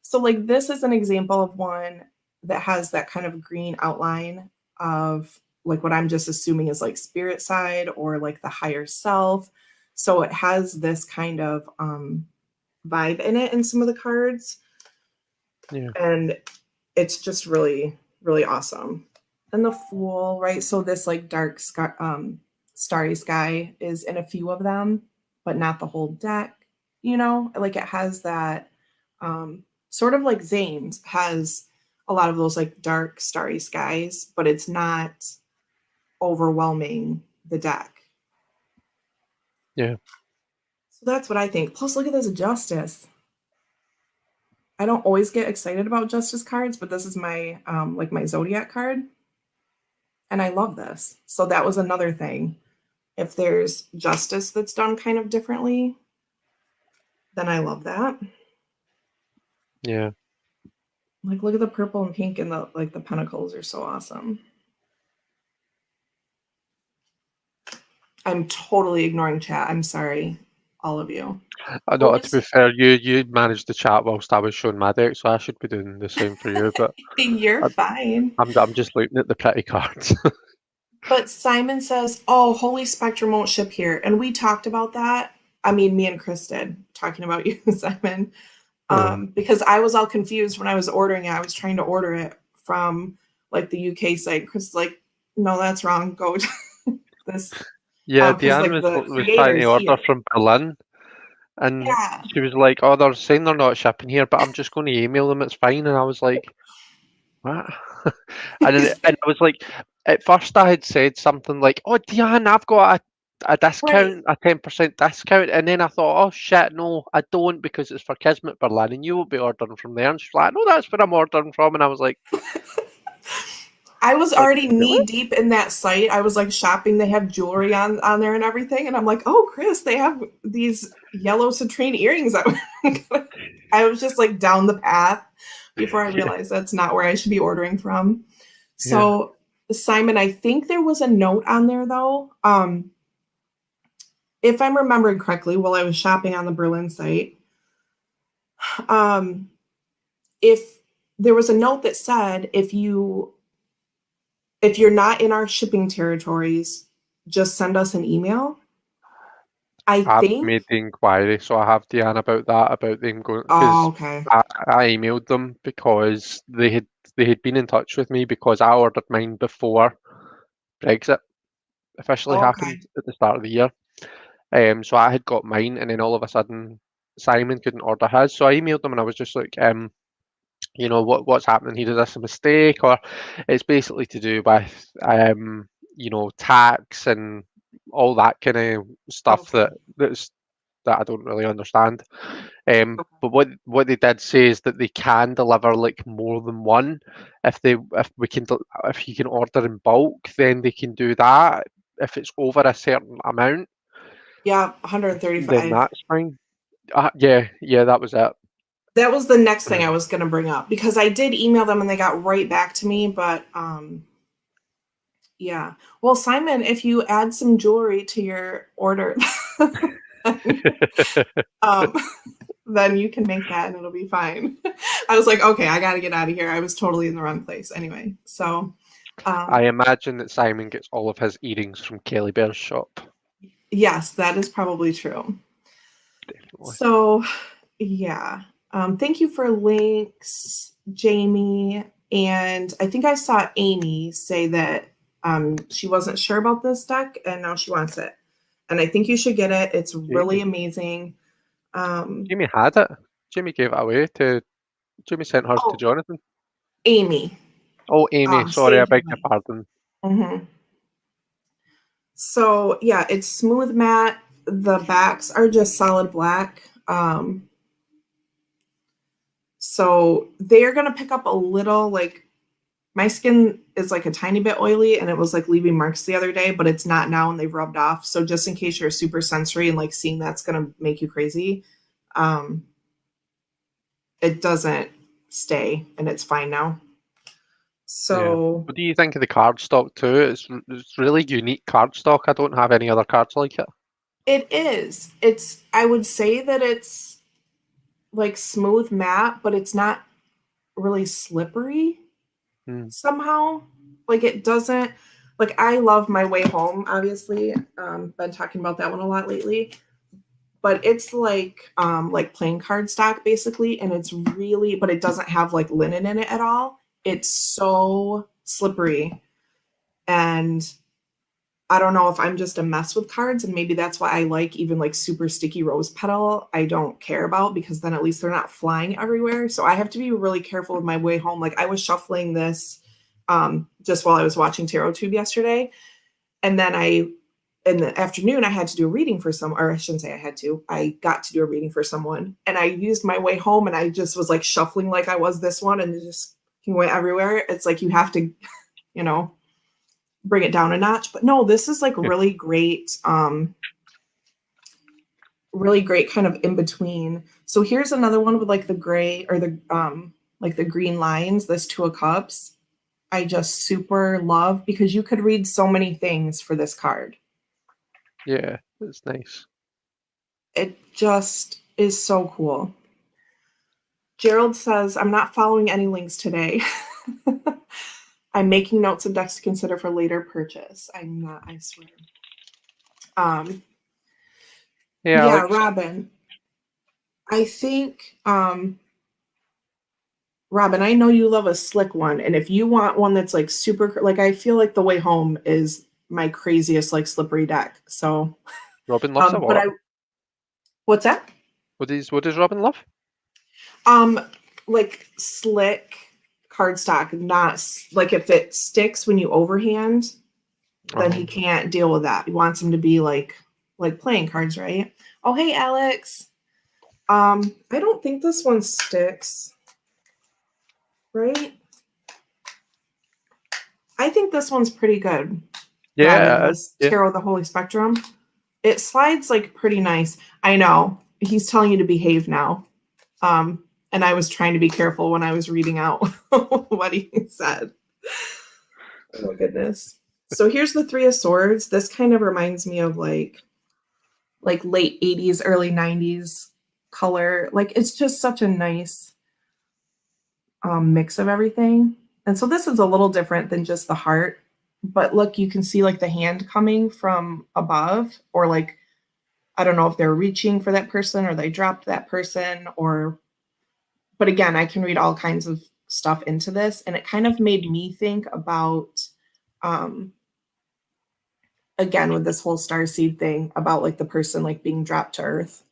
So like this is an example of one that has that kind of green outline of like what I'm just assuming is like spirit side or like the higher self. So it has this kind of vibe in it in some of the cards. Yeah. And it's just really, really awesome. And the Fool, right? So this like dark sky, starry sky is in a few of them, but not the whole deck. You know, like it has that sort of like Zane's has a lot of those like dark starry skies, but it's not overwhelming the deck. Yeah. So that's what I think. Plus, look at this Justice. I don't always get excited about Justice cards, but this is my like my Zodiac card. And I love this. So that was another thing. If there's justice that's done kind of differently, then I love that. Yeah. Like look at the purple and pink and the like the pentacles are so awesome. I'm totally ignoring chat. I'm sorry, all of you. I know, to be fair, you managed the chat whilst I was showing my deck, so I should be doing the same for you. But You're fine. I'm just looking at the pretty cards. But Simon says, "Oh, Holy Spectrum won't ship here," and we talked about that. I mean, me and Chris did talking about you, Simon, because I was all confused when I was ordering it. I was trying to order it from like the UK site. Chris is like, "No, that's wrong. Go to this." Yeah, Because Deanne like the was trying creator to is order here. from Berlin, and Yeah. she was like, "Oh, they're saying they're not shipping here, but I'm just going to email them. It's fine." And I was like, "What?" And I was like, at first I had said something like, "Oh, Deanne, I've got a Right. discount, a 10% discount," and then I thought, "Oh shit, no, I don't because it's for Kismet Berlin, and you will be ordering from there." And she's like, "No, that's where I'm ordering from," and I was I was like, already "Really?" knee deep in that site. I was like shopping. They have jewelry on there and everything, and I'm like, "Oh, Chris, they have these yellow citrine earrings." I was just like down the path before I Yeah, realized that's not where I should be ordering from. yeah. So, Simon, I think there was a note on there though. If I'm remembering correctly, while I was shopping on the Berlin site, um, if there was a note that said if you're not in our shipping territories, just send us an email. I I've think. made the inquiry, so I have Deanne about that, about them going Oh, because okay. I emailed them because they had been in touch with me because I ordered mine before Brexit officially Okay. happened at the start of the year. So I had got mine, and then all of a sudden Simon couldn't order his. So I emailed them, and I was just like, what's happening here? Is this a mistake, or it's basically to do with tax and all that kind of stuff Okay. that I don't really understand. Okay. But what they did say is that they can deliver like more than one. If you can order in bulk, then they can do that. If it's over a certain amount, Yeah, then 135. that's fine. Yeah, that was it. That was the next thing I was going to bring up because I did email them and they got right back to me, but yeah. Well, Simon, if you add some jewelry to your order, um, then you can make that and it'll be fine. I was like, okay, I got to get out of here. I was totally in the wrong place anyway. So, I um, imagine that Simon gets all of his earrings from Kelly Bear's shop. yes, that is probably true. Definitely. So, yeah. Thank you for links, Jamie. And I think I saw Amy say that she wasn't sure about this deck and now she wants it. And I think you should get it. It's really Jamie. amazing. Um, Jamie had it. Jamie gave it away to. Jamie sent hers to oh, Jonathan. Amy, Oh, Amy. Sorry, I saved beg your me. pardon. Mhm. So, yeah, it's smooth matte. The backs are just solid black. So they're going to pick up a little like my skin is like a tiny bit oily and it was like leaving marks the other day, but it's not now and they've rubbed off. So just in case you're super sensory and like seeing that's gonna make you crazy, um, it doesn't stay and it's fine now. Yeah. So What do you think of the card stock too? It's really unique card stock. I don't have any other cards like it. it is. It's I would say that it's like smooth matte, but it's not really slippery Hmm. somehow. Like it doesn't. like I love My Way Home, obviously. Been talking about that one a lot lately. But it's like playing card stock basically, and it's really, but it doesn't have like linen in it at all. It's so slippery. And I don't know if I'm just a mess with cards, and maybe that's why I like even like super sticky rose petal. I don't care about, because then at least they're not flying everywhere. So I have to be really careful with My Way Home. Like I was shuffling this just while I was watching Tarot Tube yesterday, and then in the afternoon I had to do a reading for some, or I shouldn't say I had to. I got to do a reading for someone, and I used My Way Home, and I just was like shuffling like I was this one, and it just went everywhere. It's like you have to, you know, bring it down a notch. But no, this is like really great kind of in between. So here's another one with like the gray or the like the green lines, this Two of Cups. I just super love, because you could read so many things for this card. Yeah, it's nice. It just is so cool. Gerald says, I'm not following any links today. I'm making notes of decks to consider for later purchase. I'm not, I swear. Yeah, Yeah, like Robin. I think, Robin, I know you love a slick one. And if you want one that's like super, like I feel like The Way Home is my craziest, like slippery deck. So, Robin loves a but what? what's that? What does Robin love? Um, like slick cardstock, not like if it sticks when you overhand, then he can't deal with that. He wants them to be like playing cards, right? Oh, hey, Alex. I don't think this one sticks, right? I think this one's pretty good. Robin, Yeah, this Tarot of the Holy Spectrum. It slides like pretty nice. I know. He's telling you to behave now. And I was trying to be careful when I was reading out what he said. Oh my goodness. So here's the Three of Swords. This kind of reminds me of like late 80s, early 90s color. Like it's just such a nice mix of everything. And so this is a little different than just the heart. But look, you can see like the hand coming from above, or like, I don't know if they're reaching for that person or they dropped that person, or, but again, I can read all kinds of stuff into this. And it kind of made me think about, um, again, with this whole star seed thing, about like the person like being dropped to earth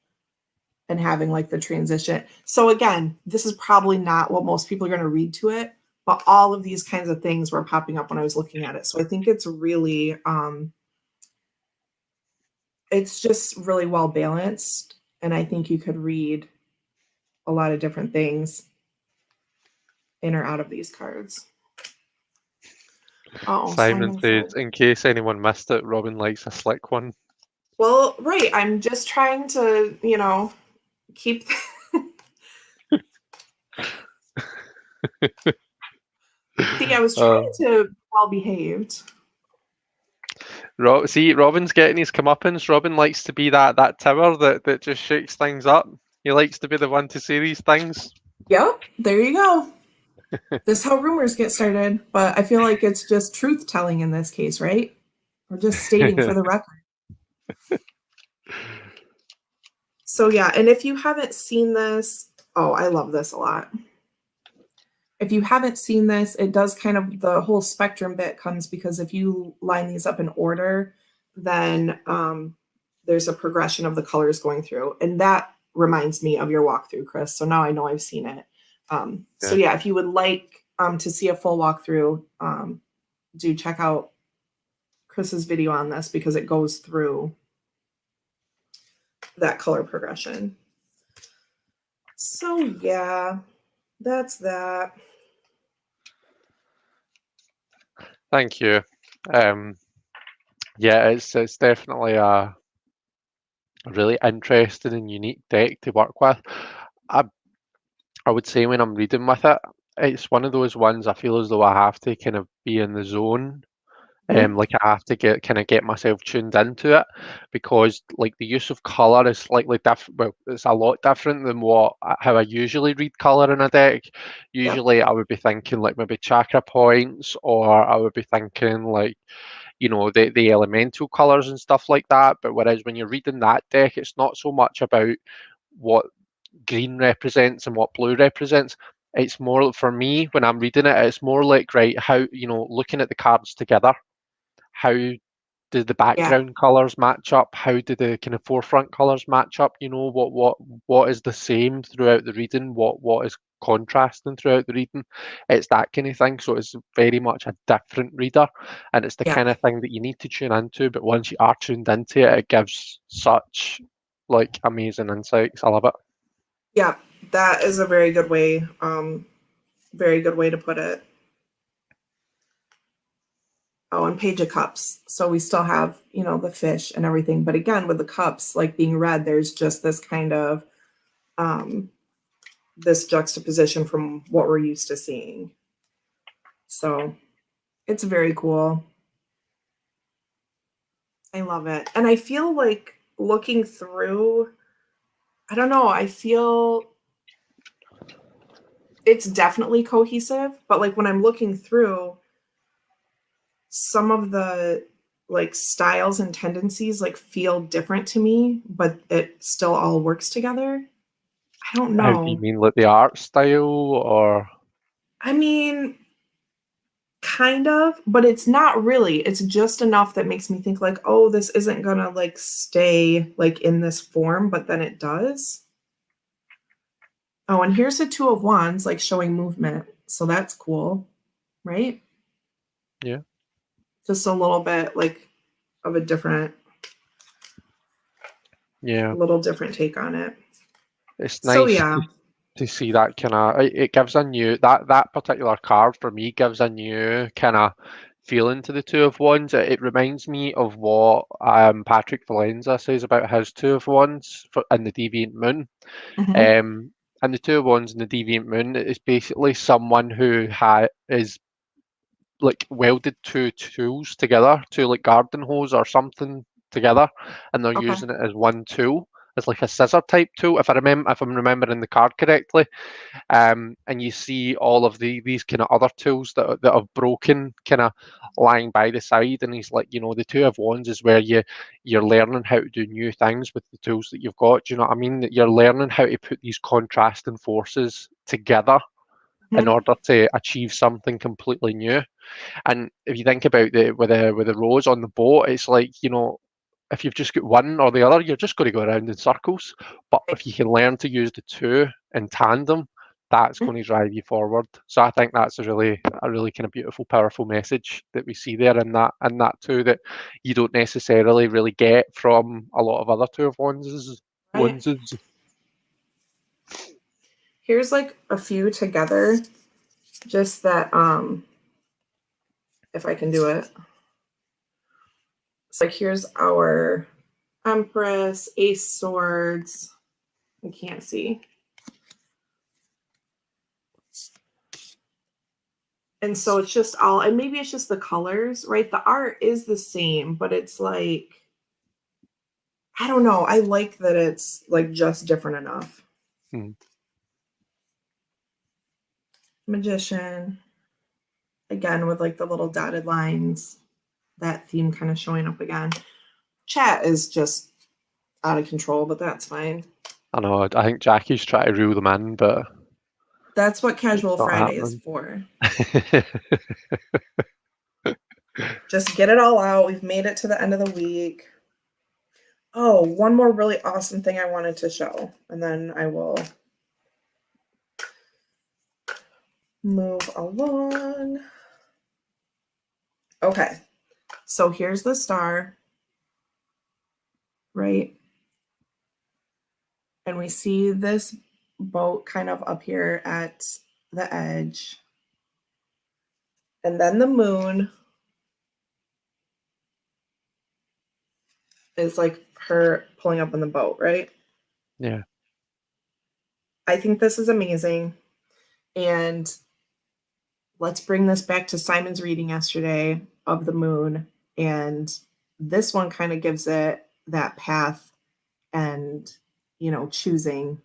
and having like the transition. So again, this is probably not what most people are going to read to it, but all of these kinds of things were popping up when I was looking at it. So I think it's really, it's just really well balanced. And I think you could read a lot of different things in or out of these cards. Oh, Simon Simon says, said. in case anyone missed it, Robin likes a slick one. Well, right. I'm just trying to, keep. See, I was trying to be well behaved. See, Robin's getting his comeuppance. Robin likes to be that tower that just shakes things up. He likes to be the one to say these things. Yep, there you go. This is how rumors get started, but I feel like it's just truth telling in this case, right? We're just stating for the record. So yeah, and if you haven't seen this, oh, I love this a lot. If you haven't seen this, it does kind of, the whole spectrum bit comes because if you line these up in order, then there's a progression of the colors going through. And that reminds me of your walkthrough, Chris. So now I know I've seen it. So yeah, if you would like to see a full walkthrough, do check out Chris's video on this, because it goes through that color progression. So yeah, that's that. Thank you. Yeah, it's definitely a really interesting and unique deck to work with. I would say when I'm reading with it, it's one of those ones I feel as though I have to kind of be in the zone Like I have to get myself tuned into it, because like the use of color is slightly different. Well, it's a lot different than how I usually read color in a deck. Yep. Usually, I would be thinking like maybe chakra points, or I would be thinking like, the elemental colors and stuff like that. But whereas when you're reading that deck, it's not so much about what green represents and what blue represents. It's more, for me, when I'm reading it, it's more like, right, how, looking at the cards together, how do the Yeah. background colors match up? How do the kind of forefront colors match up? What is the same throughout the reading? What is contrasting throughout the reading? It's that kind of thing. So it's very much a different reader, and it's the Yeah. kind of thing that you need to tune into. But once you are tuned into it, it gives such like amazing insights. I love it. Yeah. That is a very good way. Very good way to put it. Oh, and Page of Cups. So we still have, the fish and everything. But again, with the cups like being red, there's just this kind of this juxtaposition from what we're used to seeing. So it's very cool. I love it. And I feel like looking through, I don't know, I feel it's definitely cohesive, but like when I'm looking through, some of the like styles and tendencies like feel different to me, but it still all works together. I don't How do you know. mean, like the art style, or? I mean, kind of, but it's not really. It's just enough that makes me think like, oh, this isn't gonna like stay like in this form, but then it does. Oh, and here's the Two of Wands, like showing movement. So that's cool, right? Yeah, Just a little bit like of a yeah. little different take on it. It's So nice yeah. to see that kind of, it gives a new, that particular card for me gives a new kind of feeling to the Two of Wands. It reminds me of what Patrick Valenza says about his Two of Wands in the Deviant Moon. Hmm. Um, and the Two of Wands in the Deviant Moon is basically someone who is like welded two tools together, two like garden hose or something together, and they're Okay. using it as one tool. It's like a scissor type tool, if I'm remembering the card correctly. And you see all of these kind of other tools that have broken, kind of lying by the side. And he's like, the Two of Wands is where you're learning how to do new things with the tools that you've got. Do you know what I mean? That you're learning how to put these contrasting forces together in Hmm. order to achieve something completely new. And if you think about the with the rows on the boat, it's like, if you've just got one or the other, you're just going to go around in circles. But if you can learn to use the two in tandem, that's going to drive you forward. So I think that's a really kind of beautiful, powerful message that we see there in that too, that you don't necessarily really get from a lot of other Two of Wands. Right. Here's like a few together, just that if I can do it. So like here's our Empress, Ace Swords. I can't see. And so it's just all, and maybe it's just the colors, right? The art is the same, but it's like, I don't know. I like that it's like just different enough. Hmm. Magician, again, with like the little dotted lines, that theme kind of showing up again. Chat is just out of control, but that's fine. I know. I think Jackie's trying to reel them in, but That's what it's Casual not Friday is happening. for. Just get it all out. We've made it to the end of the week. Oh, one more really awesome thing I wanted to show, and then I will move along. Okay, so here's the star, right? And we see this boat kind of up here at the edge. And then the moon is like her pulling up on the boat, right? Yeah. I think this is amazing. And let's bring this back to Simon's reading yesterday of the moon. And this one kind of gives it that path and, choosing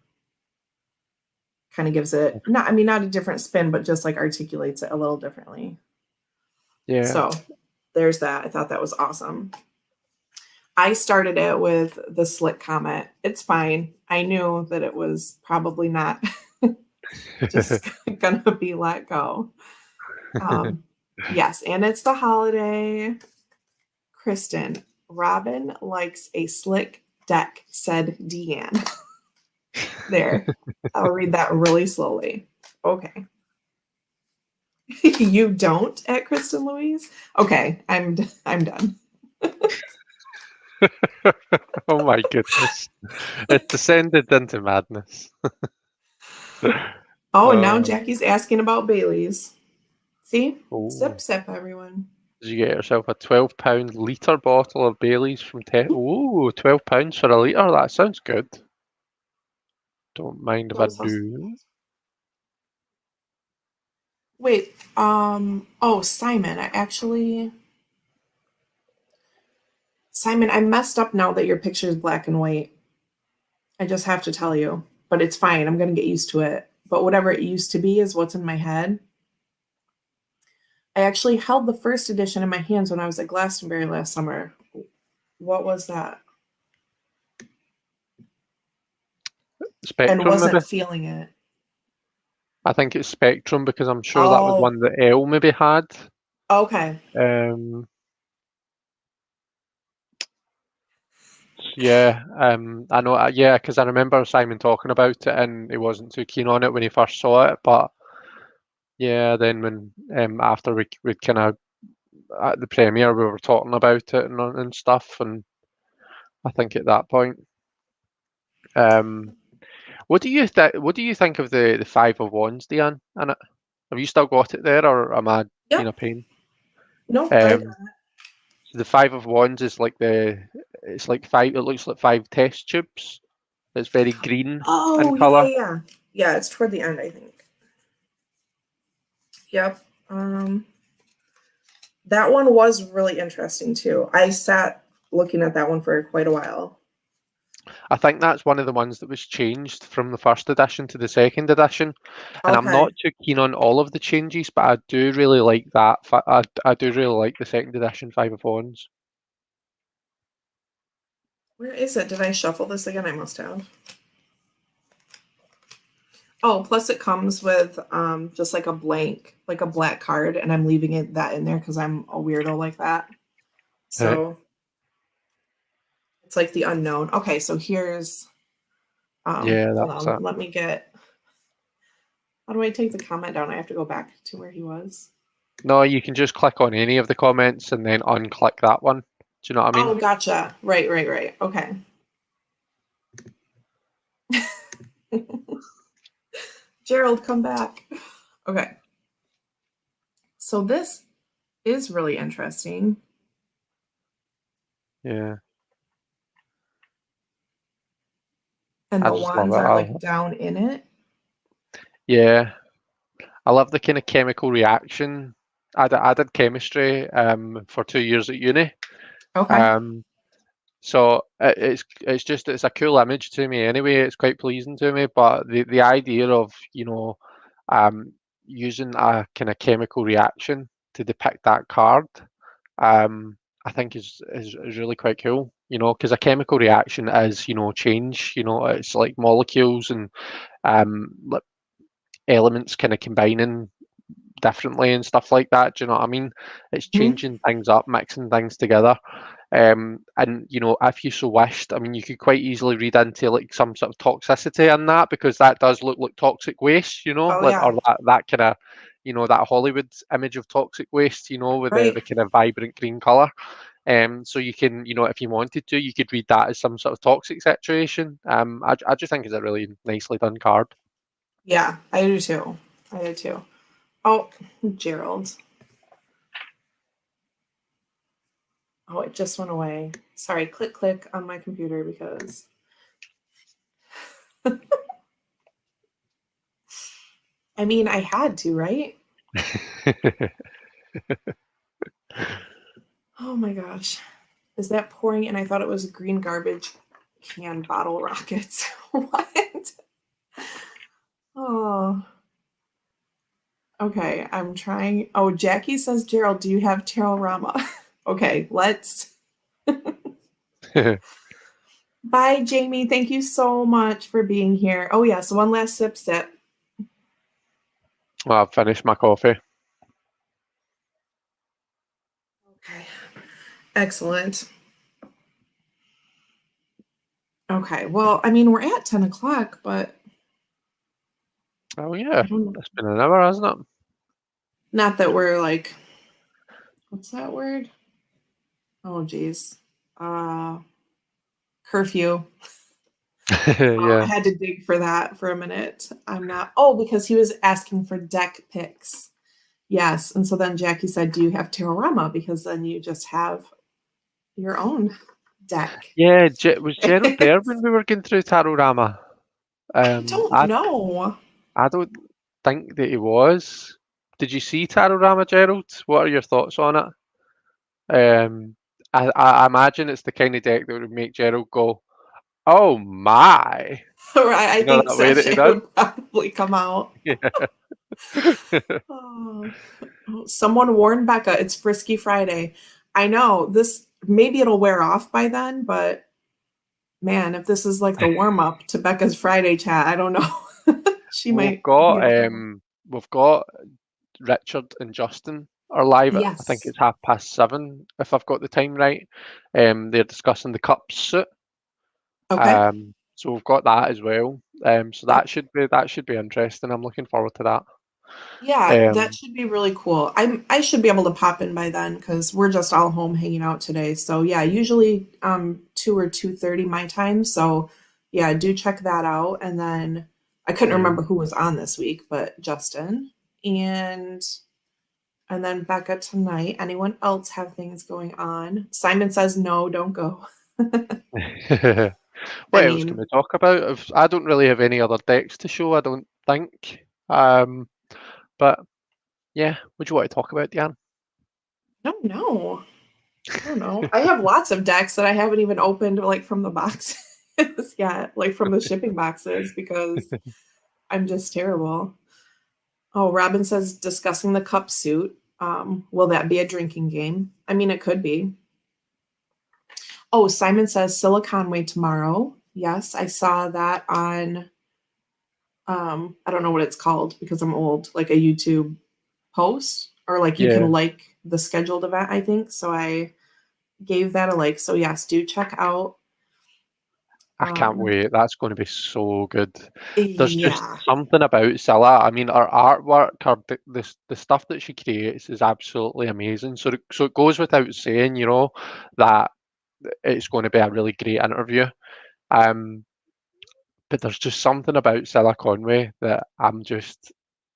kind of gives it not a different spin, but just like articulates it a little differently. Yeah. So there's that. I thought that was awesome. I started it with the slick comment. It's fine. I knew that it was probably not just gonna be let go. Yes, and it's the holiday. Kristen, Robin likes a slick deck, said Deanne. There. I'll read that really slowly. Okay. You don't at Kristen Louise? Okay, I'm done. Oh my goodness. It descended into madness. Oh, and now Jackie's asking about Bailey's. See? Oh. Sip, everyone. Did you get yourself a £12 litre bottle of Bailey's from Oh, £12 for a litre? That sounds good. Don't mind if I do. Wait, Simon, Simon, I messed up now that your picture is black and white. I just have to tell you, but it's fine. I'm going to get used to it. But whatever it used to be is what's in my head. I actually held the first edition in my hands when I was at Glastonbury last summer. What was that? Spectrum, And wasn't maybe? feeling it. I think it's Spectrum because I'm sure that was Oh, one that Elle maybe had. okay. Yeah, I know. Yeah, because I remember Simon talking about it, and he wasn't too keen on it when he first saw it. But yeah, then when after we kind of at the premiere we were talking about it and stuff, and I think at that point, what do you think of the Five of Wands, Diane? And have you still got it there, or am I being a Yep. pain? Nope. Um, so the Five of Wands is like it's like five. It looks like five test tubes. It's very green in Oh, color. yeah. Yeah, it's toward the end, I think. Yep. That one was really interesting too. I sat looking at that one for quite a while. I think that's one of the ones that was changed from the first edition to the second edition, and I'm Okay. not too keen on all of the changes, but I do really like that. I do really like the second edition Five of Wands. Where is it? Did I shuffle this again? I must have. Oh, plus it comes with just like a blank, like a black card, and I'm leaving that in there because I'm a weirdo like that. Right. So it's like the unknown. Okay, so here's Yeah, hold that's on, it. let me get how do I take the comment down? I have to go back to where he was. No, you can just click on any of the comments and then unclick that one. Do you know what I mean? Oh, gotcha. Right. Okay. Gerald, come back. Okay. So this is really interesting. Yeah, And I the just love wands it. are like down in it. Yeah, I love the kind of chemical reaction. I did chemistry for 2 years at uni. Okay. Um, So it's a cool image to me anyway. It's quite pleasing to me. But the idea of um, using a kind of chemical reaction to depict that card, I think is really quite cool. Because a chemical reaction is change. It's like molecules and like elements kind of combining differently and stuff like that. Do you know what I mean? It's Mhm. changing things up, mixing things together. And if you so wished, I mean, you could quite easily read into like some sort of toxicity in that because that does look like toxic waste, Oh like yeah. or that kind of, that Hollywood image of toxic waste, with the Right. kind of vibrant green color. So you can, if you wanted to, you could read that as some sort of toxic situation. I just think it's a really nicely done card. Yeah, I do too. I do too. Oh, Gerald. Oh, it just went away. Sorry, click on my computer because I mean I had to, right? Oh my gosh. Is that pouring? And I thought it was green garbage can bottle rockets. What? Oh, okay. I'm trying. Oh, Jackie says, Gerald, do you have Tarot Rama? Okay, let's. Bye, Jamie. Thank you so much for being here. Oh, yes. One last sip. Well, I've finished my coffee. Okay. Excellent. Okay. Well, I mean, we're at 10 o'clock, but Oh yeah, I don't know. it's been an hour, hasn't it? Not that we're like, what's that word? Oh, geez. Uh, curfew. I Yeah. had to dig for that for a minute. I'm not. Oh, because he was asking for deck picks. Yes. And so then Jackie said, do you have Terrorama? Because then you just have your own deck. Yeah, was Gerald there I when we were going through Tarorama? don't I know. I don't think that he was. Did you see Tarorama, Gerald? What are your thoughts on it? Um, I imagine it's the kind of deck that would make Gerald go, "Oh my!" Right. I You know think that way that he Sachet does. would probably come out. Oh, someone warned Becca it's Frisky Friday. I know this, maybe it'll wear off by then, but man, if this is like the warm up to Becca's Friday chat, I don't know. She We've might be got in trouble. we've got Richard and Justin are live at I think Yes. it's 7:30 if I've got the time right. They're discussing the cup suit. Okay. So we've got that as well. So Yep. that should be interesting. I'm looking forward to that. Yeah, that Um, should be really cool. I should be able to pop in by then because we're just all home hanging out today. So yeah, usually 2 or 2:30 my time. So yeah, do check that out. And then I couldn't yeah. remember who was on this week, but Justin and then Becca tonight. Anyone else have things going on? Simon says no, don't go. I What else can mean, we talk about? I don't really have any other decks to show. I don't think. But yeah, what do you want to talk about, Diane? I don't know. I don't know. I have lots of decks that I haven't even opened like from the boxes yet, like from the shipping boxes because I'm just terrible. Oh, Robin says discussing the cup suit. Will that be a drinking game? I mean, it could be. Oh, Simon says Silicon Way tomorrow. Yes, I saw that on I don't know what it's called because I'm old, like a YouTube post or like you Yeah, can like the scheduled event, I think. So I gave that a like. So yes, do check out I can't um wait. That's going to be so good. There's just yeah. something about Scylla. I mean, her artwork, the stuff that she creates is absolutely amazing. So it goes without saying, that it's going to be a really great interview. Um, but there's just something about Scylla Conway that I'm just,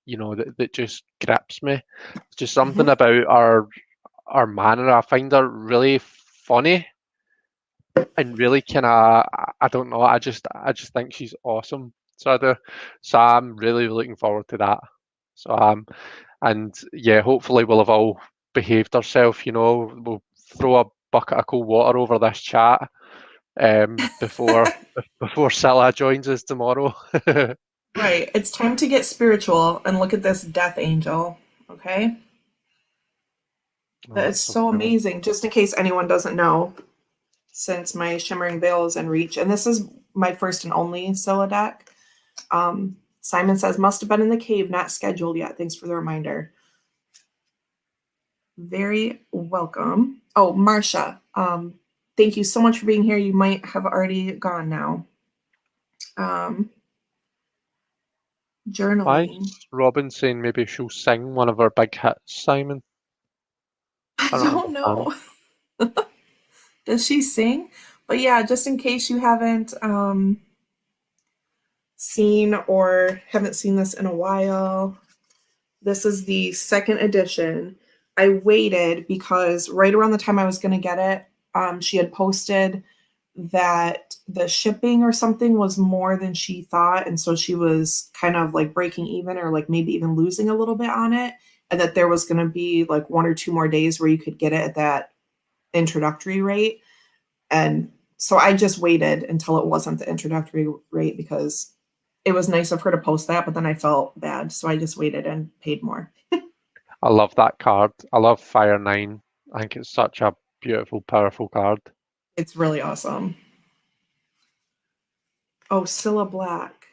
that just grips me. Just something Mhm. about her manner. I find her really funny and really kind of, I don't know. I just think she's awesome. So I do. So I'm really looking forward to that. So and yeah, hopefully we'll have all behaved ourselves. We'll throw a bucket of cold water over this chat before before Scylla joins us tomorrow. Right. It's time to get spiritual and look at this death angel. Okay. Oh, That is that's so so funny. amazing. Just in case anyone doesn't know, since my Shimmering Veil is in reach, and this is my first and only Scylla deck. Simon says, must have been in the cave, not scheduled yet. Thanks for the reminder. Very welcome. Oh, Marcia, thank you so much for being here. You might have already gone now. Um, Why journaling. is Robin saying maybe she'll sing one of her big hits, Simon? I I don't don't understand. know. Does she sing? But yeah, just in case you haven't seen or haven't seen this in a while, this is the second edition. I waited because right around the time I was going to get it, she had posted that the shipping or something was more than she thought. And so she was kind of like breaking even or like maybe even losing a little bit on it. and that there was going to be like 1 or 2 more days where you could get it at that introductory rate. And so I just waited until it wasn't the introductory rate because it was nice of her to post that, but then I felt bad. So I just waited and paid more. I love that card. I love Fire 9. I think it's such a beautiful, powerful card. It's really awesome. Oh, Cilla Black.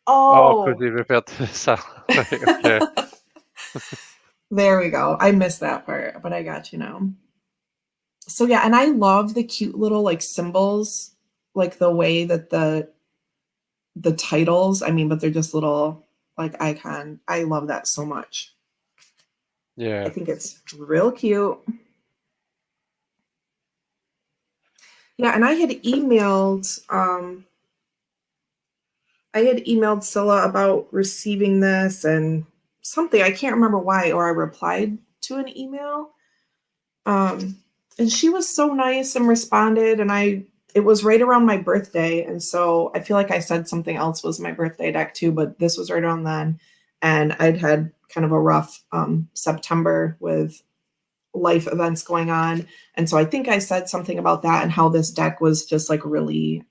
Oh, because Oh, he referred to right, okay. there we go. I missed that part, but I got you now. So yeah, and I love the cute little like symbols, like the way that the titles, I mean, but they're just little like icon. I love that so much. I Yeah. think it's real cute. Yeah, and I had emailed Scylla about receiving this and something. I can't remember why, or I replied to an email. Um, and she was so nice and responded, and it was right around my birthday, and so I feel like I said something else was my birthday deck too, but this was right around then, and I'd had kind of a rough September with life events going on, and so I think I said something about that and how this deck was just like really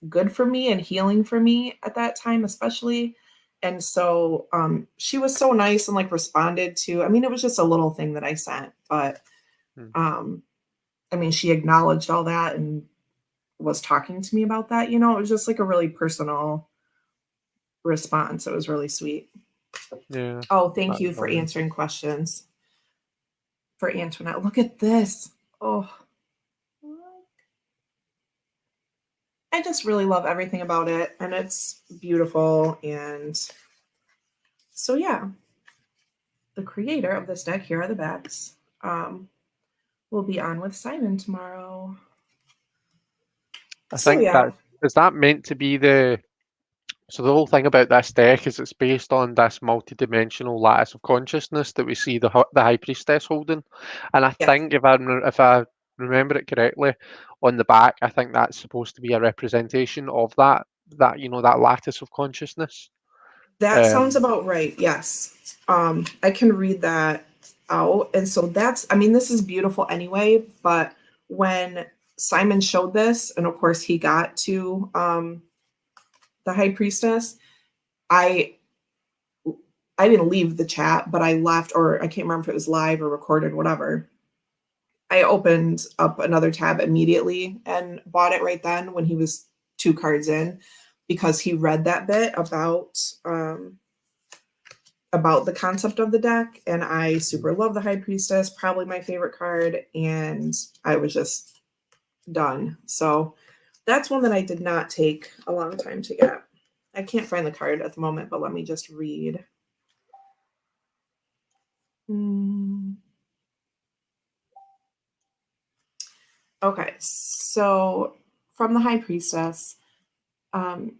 good for me and healing for me at that time, especially. And so she was so nice and like responded to, I mean, it was just a little thing that I sent, but Hmm. I mean, she acknowledged all that and was talking to me about that. You know, it was just like a really personal response. It was really sweet. Yeah. Oh, thank That's you for brilliant. answering questions for Antoinette. Look at this. Oh, I just really love everything about it. And it's beautiful. And so, yeah, the creator of this deck, here are the backs, will be on with Simon tomorrow. I So, think yeah, is that meant to be so the whole thing about this deck is it's based on this multi-dimensional lattice of consciousness that we see the High Priestess holding, and I yeah, think if I remember it correctly, on the back I think that's supposed to be a representation of that that lattice of consciousness. that sounds Um, about right. Yes. I can read that out. And so I mean, this is beautiful anyway, but when Simon showed this, and of course he got to the High Priestess, I I didn't leave the chat, but I left, or I can't remember if it was live or recorded, whatever. I opened up another tab immediately and bought it right then when he was 2 cards in, because he read that bit about the concept of the deck, and I super love the High Priestess, probably my favorite card, and I was just done. So that's one that I did not take a long time to get. I can't find the card at the moment, but let me just read. Okay, so from the High Priestess, um,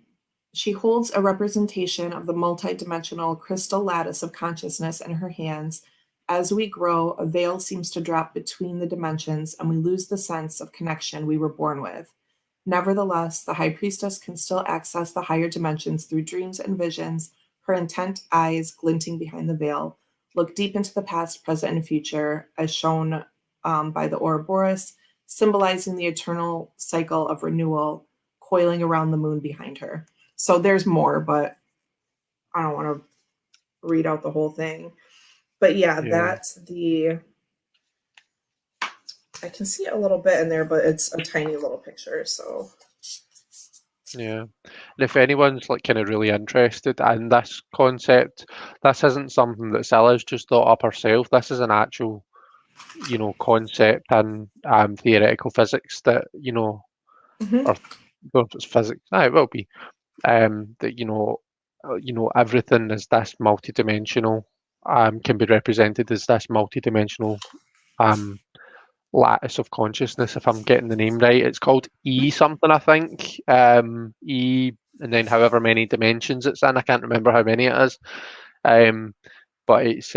she holds a representation of the multidimensional crystal lattice of consciousness in her hands. As we grow, a veil seems to drop between the dimensions, and we lose the sense of connection we were born with. Nevertheless, the High Priestess can still access the higher dimensions through dreams and visions, her intent eyes glinting behind the veil, look deep into the past, present, and future, as shown by the Ouroboros, symbolizing the eternal cycle of renewal coiling around the moon behind her. So there's more, but I don't want to read out the whole thing. But yeah, yeah. I can see a little bit in there, but it's a tiny little picture. So Yeah. And if anyone's like kind of really interested in this concept, this isn't something that Silla's just thought up herself. This is an actual, concept in theoretical physics that, mhm. or don't know if it's physics, it will be, that, everything is this multidimensional, can be represented as this multidimensional um, lattice of consciousness, if I'm getting the name right. It's called E something, I think. E, and then however many dimensions it's in. I can't remember how many it is. But it's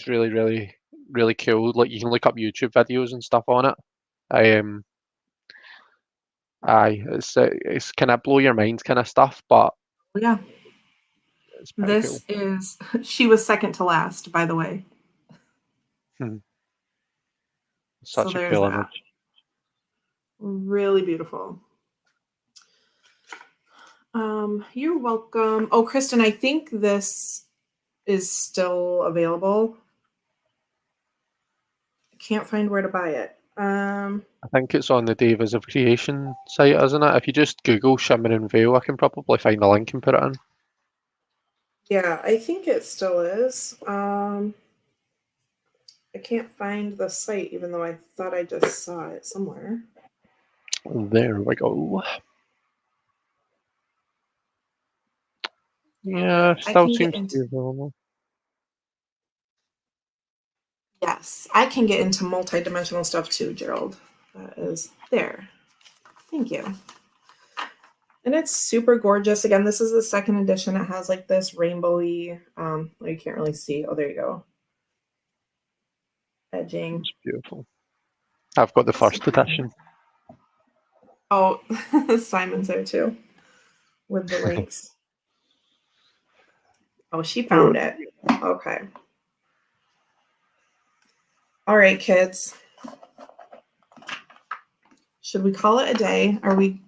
really, really, really cool. Like you can look up YouTube videos and stuff on it. Um, it's kind of blow your mind kind of stuff, but Yeah, It's pretty cool. This is, she was second to last, by the way. Hmm. So Such a there's cool that. image. Really beautiful. You're welcome. Oh, Kristen, I think this is still available. I can't find where to buy it. I think it's on the Davies of Creation site, isn't it? If you just Google Shimmering Veil, I can probably find the link and put it in. Yeah, I think it still is. I can't find the site, even though I thought I just saw it somewhere. There we go. Yeah, I still can get seems to into, be available. yes, I can get into multi-dimensional stuff too, Gerald. That is there. Thank you. And it's super gorgeous. Again, this is the second edition. It has like this rainbowy, you can't really see. Oh, there you go. Edging. It's beautiful. I've got the first Super edition. nice. Oh, Simon's there too with the links. Oh, she found it. Okay. All right, kids. Should we call it a day? Are we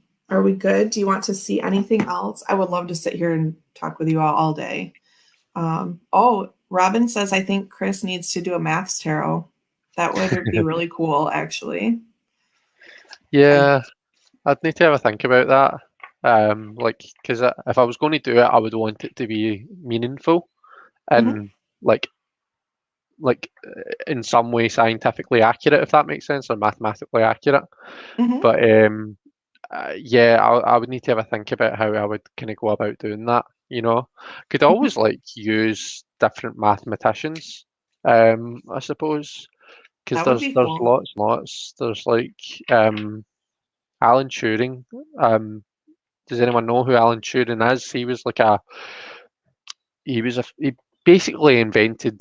good? Do you want to see anything else? I would love to sit here and talk with you all day. Oh, Robin says I think Chris needs to do a maths tarot. That would be really cool, actually. Yeah, I'd need to have a think about that. Like, because if I was going to do it, I would want it to be meaningful Hmm. and like like in some way scientifically accurate, if that makes sense, or mathematically accurate. Hmm. But yeah, I would need to have a think about how I would kind of go about doing that. Could Hmm. always like use different mathematicians. I suppose because That would there's be there's cool. lots and lots. There's like Alan Turing. Does anyone know who Alan Turing is? He basically invented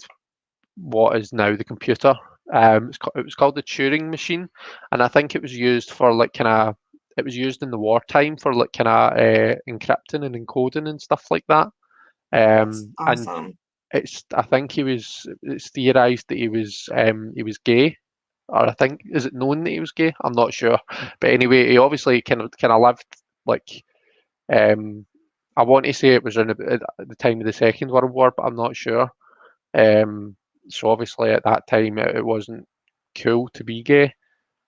what is now the computer. It was called the Turing machine, and I think it was used for like kind of it was used in the wartime for like kind of encrypting and encoding and stuff like that. That's And awesome. I think it's theorized that he was gay, or I think is it known that he was gay? I'm not sure, but anyway, he obviously kind of lived like um, I want to say it was at the time of the Second World War, but I'm not sure. Um, so obviously at that time it wasn't cool to be gay.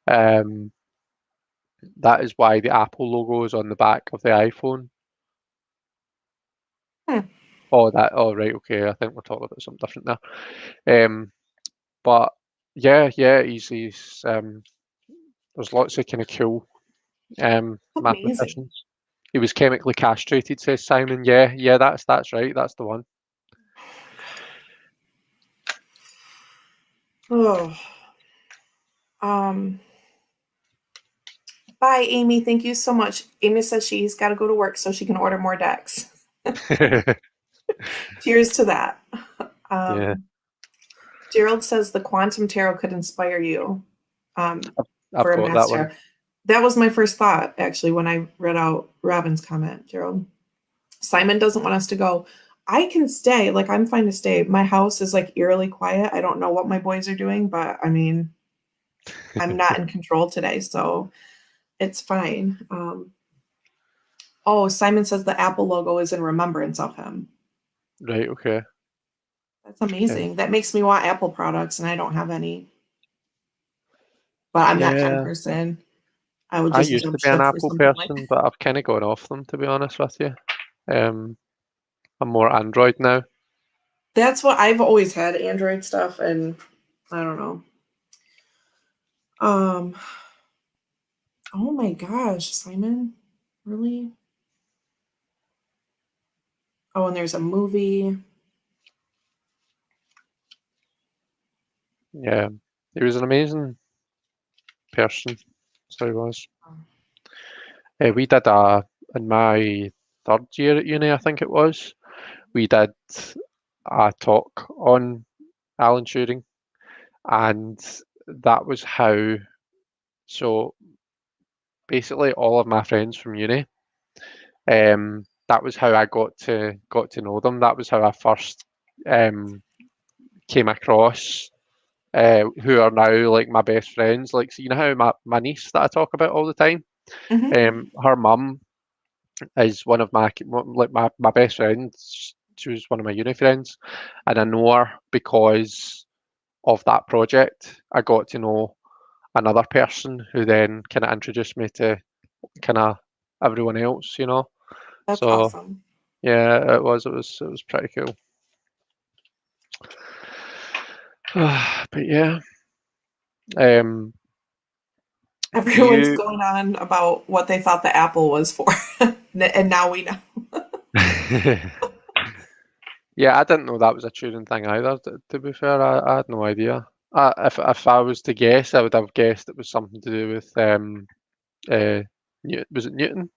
Um, that is why the Apple logo is on the back of the iPhone. Hmm. Oh right, okay. I think we're talking about something different there. But yeah, there's lots of kind of cool Amazing. mathematicians. He was chemically castrated, says Simon. Yeah, that's right. That's the one. Oh, um, bye, Amy. Thank you so much. Amy says she's got to go to work so she can order more decks. Cheers to that. Yeah, Um, Gerald says the quantum tarot could inspire you I've for a got that mass one. tarot. That was my first thought, actually, when I read out Robin's comment, Gerald. Simon doesn't want us to go. I can stay. Like, I'm fine to stay. My house is like eerily quiet. I don't know what my boys are doing, but I mean, I'm not in control today, so it's fine. Oh, Simon says the Apple logo is in remembrance of him. Right, okay. That's Okay. amazing. That makes me want Apple products, and I don't have any. But I'm that kind of Yeah, person. I would I just used to jump be an ship for Apple something like person, but I've kind of gone off them, to be honest with you. Um, I'm more Android now. that's what I've always had Android stuff, and I don't know. Um, oh my gosh, Simon, really? Oh, and there's a movie. Yeah, he was an amazing person. So he was. We did in my third year at uni, I think it was. We did a talk on Alan Turing, and that was how. So basically, all of my friends from uni, um, that was how I got to know them. That was how I first came across who are now like my best friends. Like, so you know how my niece that I talk about all the time, her mum is one of my my best friends. She was one of my uni friends, and I know her because of that project. I got to know another person who then kind of introduced me to kind of everyone else, you know. That's So awesome. yeah, it was pretty cool. But yeah, um, do Everyone's you? going on about what they thought the apple was for, and now we know. Yeah, I didn't know that was a Turing thing either. To be fair, I had no idea. If I was to guess, I would have guessed it was something to do with was it Newton?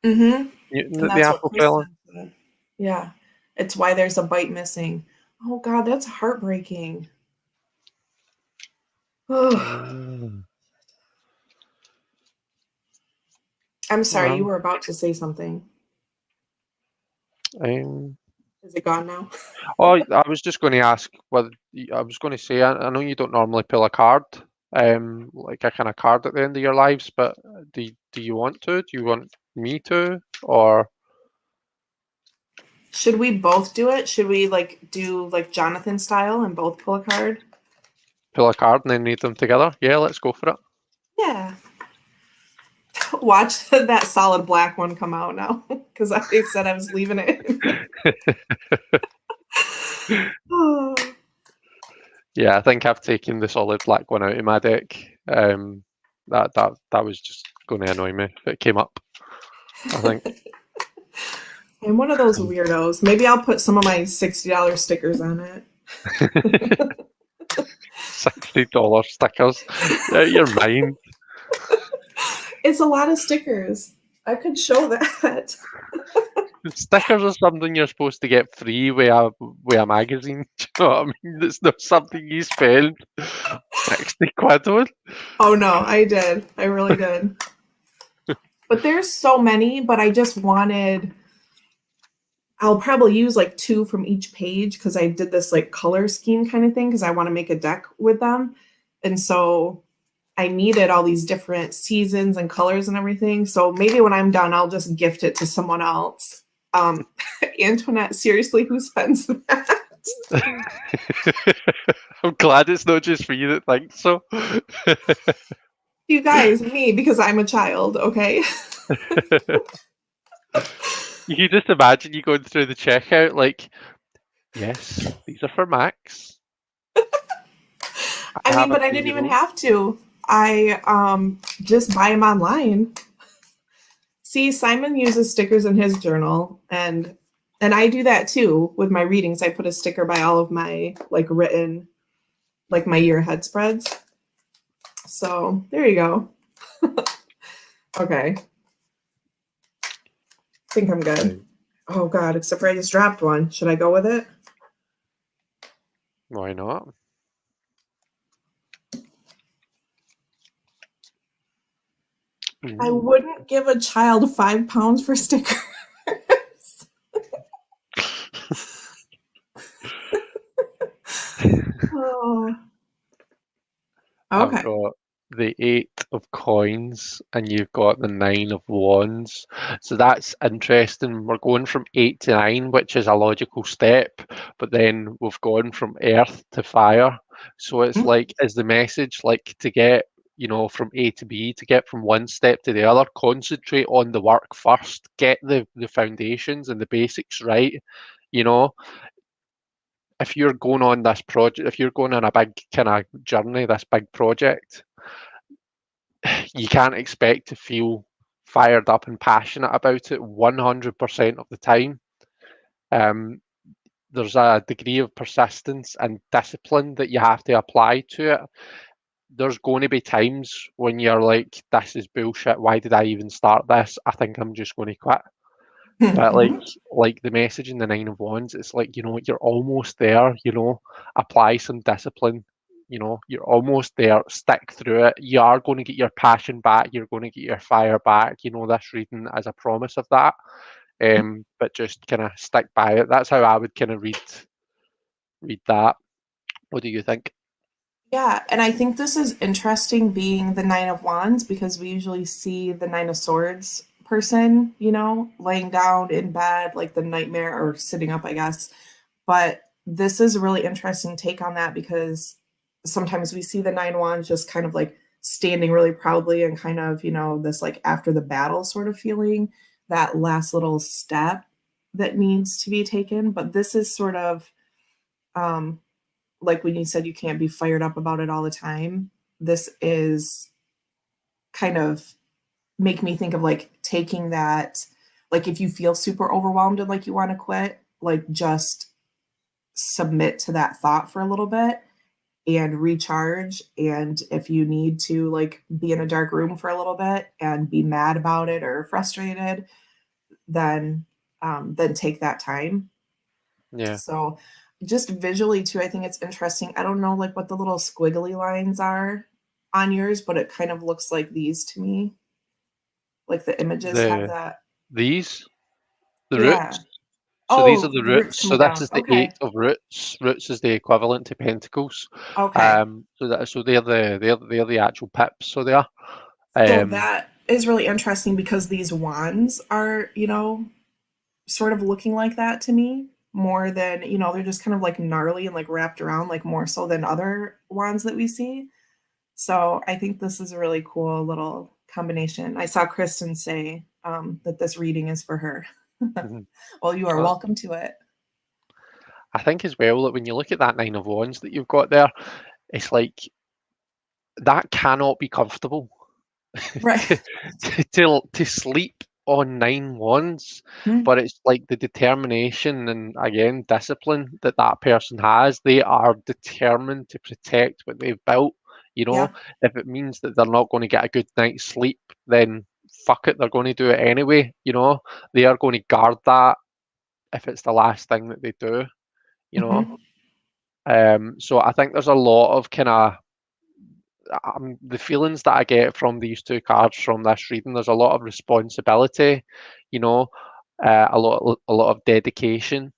Mm-hmm. Newton And that the that's what apple fell on. Kristen said. Yeah, it's why there's a bite missing. Oh God, that's heartbreaking. Mm. I'm sorry, you Well, were about to say something. um, Is it gone now? oh, I was just going to ask whether I was going to say I know you don't normally pull a card, like a kind of card at the end of your lives, but do you want to? Do you want me to, or Should we both do it? Should we like do like Jonathan style and both pull a card? pull a card and then read them together? Yeah, let's go for Yeah. Watch that solid black one come out now because I said I was leaving it. it. Oh. Yeah, I think I've taken the solid black one out of my deck. That was just going to annoy me if it came up, I think. I'm one of those weirdos. Maybe I'll put some of my $60 stickers on it. $60 stickers. You're mine. It's a lot of stickers. I could show that. Stickers are something you're supposed to get free with a magazine. Do you know what I mean? It's not something you spend 60 quid on. Oh no, I did. I really did. But there's so many, but I just wanted I'll probably use like two from each page because I did this like color scheme kind of thing because I want to make a deck with them. And so I needed all these different seasons and colors and everything. So maybe when I'm done, I'll just gift it to someone else. Um, Antoinette, seriously, who spends that? I'm glad it's not just for you that thinks so. You guys, me, because I'm a child, okay? You can just imagine you going through the checkout like, yes, these are for Max. I I mean, have a but I didn't even 2-year-old. have to. I just buy them online. See, Simon uses stickers in his journal, and I do that too with my readings. I put a sticker by all of my like written, like my year ahead spreads. So there you go. Okay, I think I'm good. Right. Oh God, except for I just dropped one. Should I go with it? Why not? I Ooh. wouldn't give a child £5 for stickers. Oh, I've okay. got the 8 of coins and you've got the 9 of wands. So that's interesting. We're going from 8 to 9, which is a logical step, but then we've gone from earth to fire. So it's Mm. like, is the message like to get, from A to B, to get from one step to the other, concentrate on the work first, get the foundations and the basics right, you know? If you're going on this project, if you're going on a big kind of journey, this big project, you can't expect to feel fired up and passionate about it 100% of the time. Um, there's a degree of persistence and discipline that you have to apply to it. There's going to be times when you're like, this is bullshit. Why did I even start this? I think I'm just going to quit. But like the message in the 9 of wands, it's like, you're almost there, apply some discipline, you're almost there, stick through it. You are going to get your passion back, you're going to get your fire back, this reading as a promise of that. but just kind of stick by it. That's how I would kind of read that. What do you think? Yeah, and I think this is interesting being the Nine of Wands because we usually see the Nine of Swords person, laying down in bed like the nightmare or sitting up, I guess. But this is a really interesting take on that because sometimes we see the Nine Wands just kind of like standing really proudly and kind of, this like after the battle sort of feeling, that last little step that needs to be taken. But this is sort of um like when you said you can't be fired up about it all the time, this is kind of make me think of like taking that, like if you feel super overwhelmed and like you want to quit, like just submit to that thought for a little bit and recharge. And if you need to like be in a dark room for a little bit and be mad about it or frustrated, then take that time. Yeah, So just visually too, I think it's interesting. I don't know like what the little squiggly lines are on yours, but it kind of looks like these to me. Like the images have the that. these the Yeah. roots. So these are Oh, the the roots roots. So coming this down. is the Okay. eight of roots. Roots is the equivalent to pentacles. Okay. So they're the actual pips. So they are. So Um, that is really interesting because these wands are, sort of looking like that to me more than, they're just kind of like gnarly and like wrapped around like more so than other wands that we see. So I think this is a really cool little combination. I saw Kristen say that this reading is for her. mhm. Well, you are Uh, welcome to it. I think as well that when you look at that nine of wands that you've got there, it's like that cannot be comfortable. Right. to, to sleep on nine wands, Mhm. but it's like the determination and again discipline that that person has. They are determined to protect what they've built. You know, Yeah. if it means that they're not going to get a good night's sleep, then fuck it, they're going to do it anyway. You know, they are going to guard that if it's the last thing that they do. You know, Hmm. so I think there's a lot of kind of the feelings that I get from these two cards from this reading. There's a lot of responsibility, you know, a lot of dedication.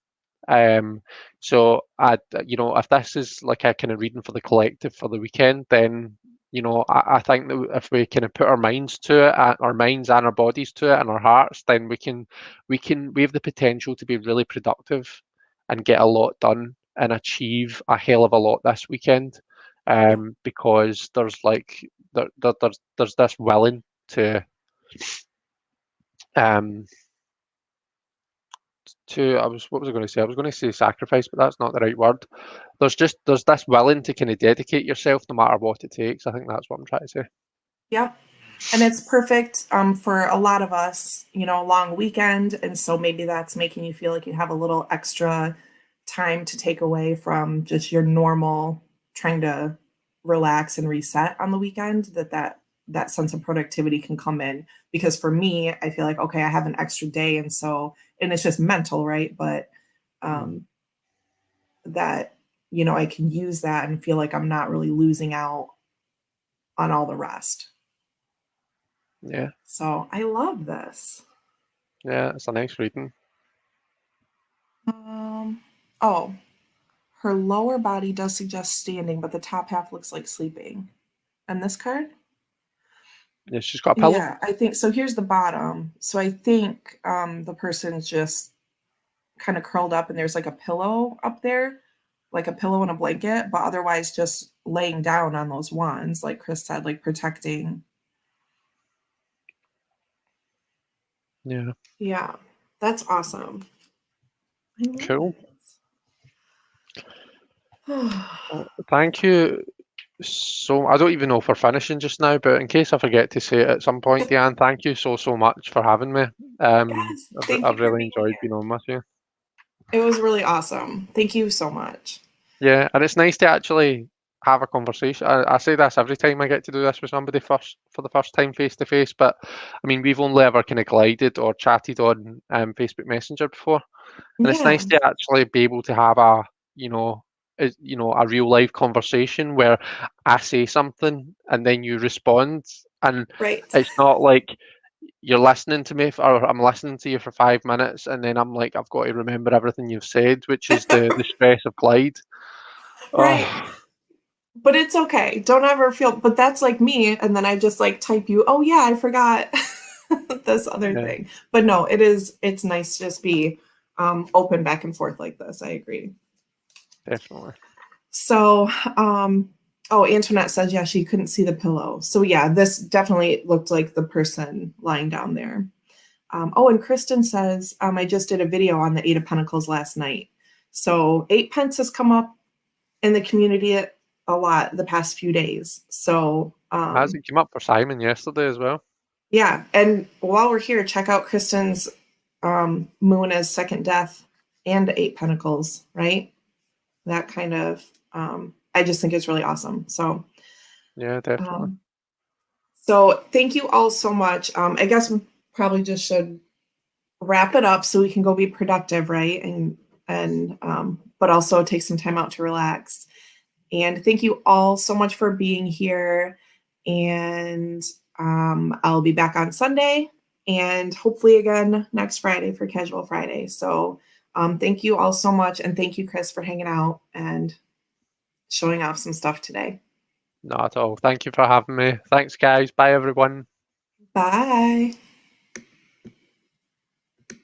Um, so if this is like a kind of reading for the collective for the weekend, then I think that if we kind of put our minds to it, our minds and our bodies to it, and our hearts, then we have the potential to be really productive and get a lot done and achieve a hell of a lot this weekend. Yeah. Because there's this willing um to I was what was I going to say? I was going to say sacrifice, but that's not the right word. There's this willing to kind of dedicate yourself no matter what it takes. I think that's what I'm trying to say. Yep. And it's perfect for a lot of us, long weekend. And so maybe that's making you feel like you have a little extra time to take away from just your normal trying to relax and reset on the weekend, that sense of productivity can come in. Because for me, I feel like, okay, I have an extra day. And it's just mental, right? But Mm, um, that, I can use that and feel like I'm not really losing out on all the rest. yeah, So I love this. yeah, it's a nice reading. Oh, her lower body does suggest standing, but the top half looks like sleeping. And this card? Yeah, she's got a pillow. Yeah, I think so. Here's the bottom. So I think the person's just kind of curled up and there's like a pillow up there, like a pillow and a blanket, but otherwise just laying down on those wands, like Chris said, like protecting. Yeah, Yeah, that's awesome. I love cool. it. Thank you. So I don't even know if we're finishing just now, but in case I forget to say it at some point, Deanne, thank you so much for having me. Yes, thank you I've for really being enjoyed being here. on with you. It was really awesome. Thank you so much. Yeah, and it's nice to actually have a conversation. I say this every time I get to do this with somebody first for the first time face to face, but I mean we've only ever kind of glided or chatted on Facebook Messenger before, and it's Yeah, nice to actually be able to have a a real life conversation where I say something and then you respond, and right. it's not like you're listening to me, or I'm listening to you for 5 minutes, and then I'm like, I've got to remember everything you've said, which is the stress of Clyde. Right. Oh, But it's okay. Don't ever feel, but that's like me. And then I just like type you, oh yeah, I forgot this other yeah, thing. But no, it's nice to just be open back and forth like this. I agree. definitely. So, oh, Antoinette says, yeah, she couldn't see the pillow. So yeah, this definitely looked like the person lying down there. Oh, and Kristen says, I just did a video on the Eight of Pentacles last night. So Eight Pence has come up in the community a lot the past few days. So Has it came up for Simon yesterday as well? yeah, and while we're here, check out Kristen's moon as second death and Eight Pentacles, right? That kind of I just think it's really awesome. So Yeah, definitely. um, so thank you all so much. I guess we probably just should wrap it up so we can go be productive, right? And but also take some time out to relax. And thank you all so much for being here. And I'll be back on Sunday and hopefully again next Friday for Casual Friday. So thank you all so much. And thank you, Chris, for hanging out and showing off some stuff today. Not at all. Thank you for having me. Thanks, guys. Bye, everyone. Bye.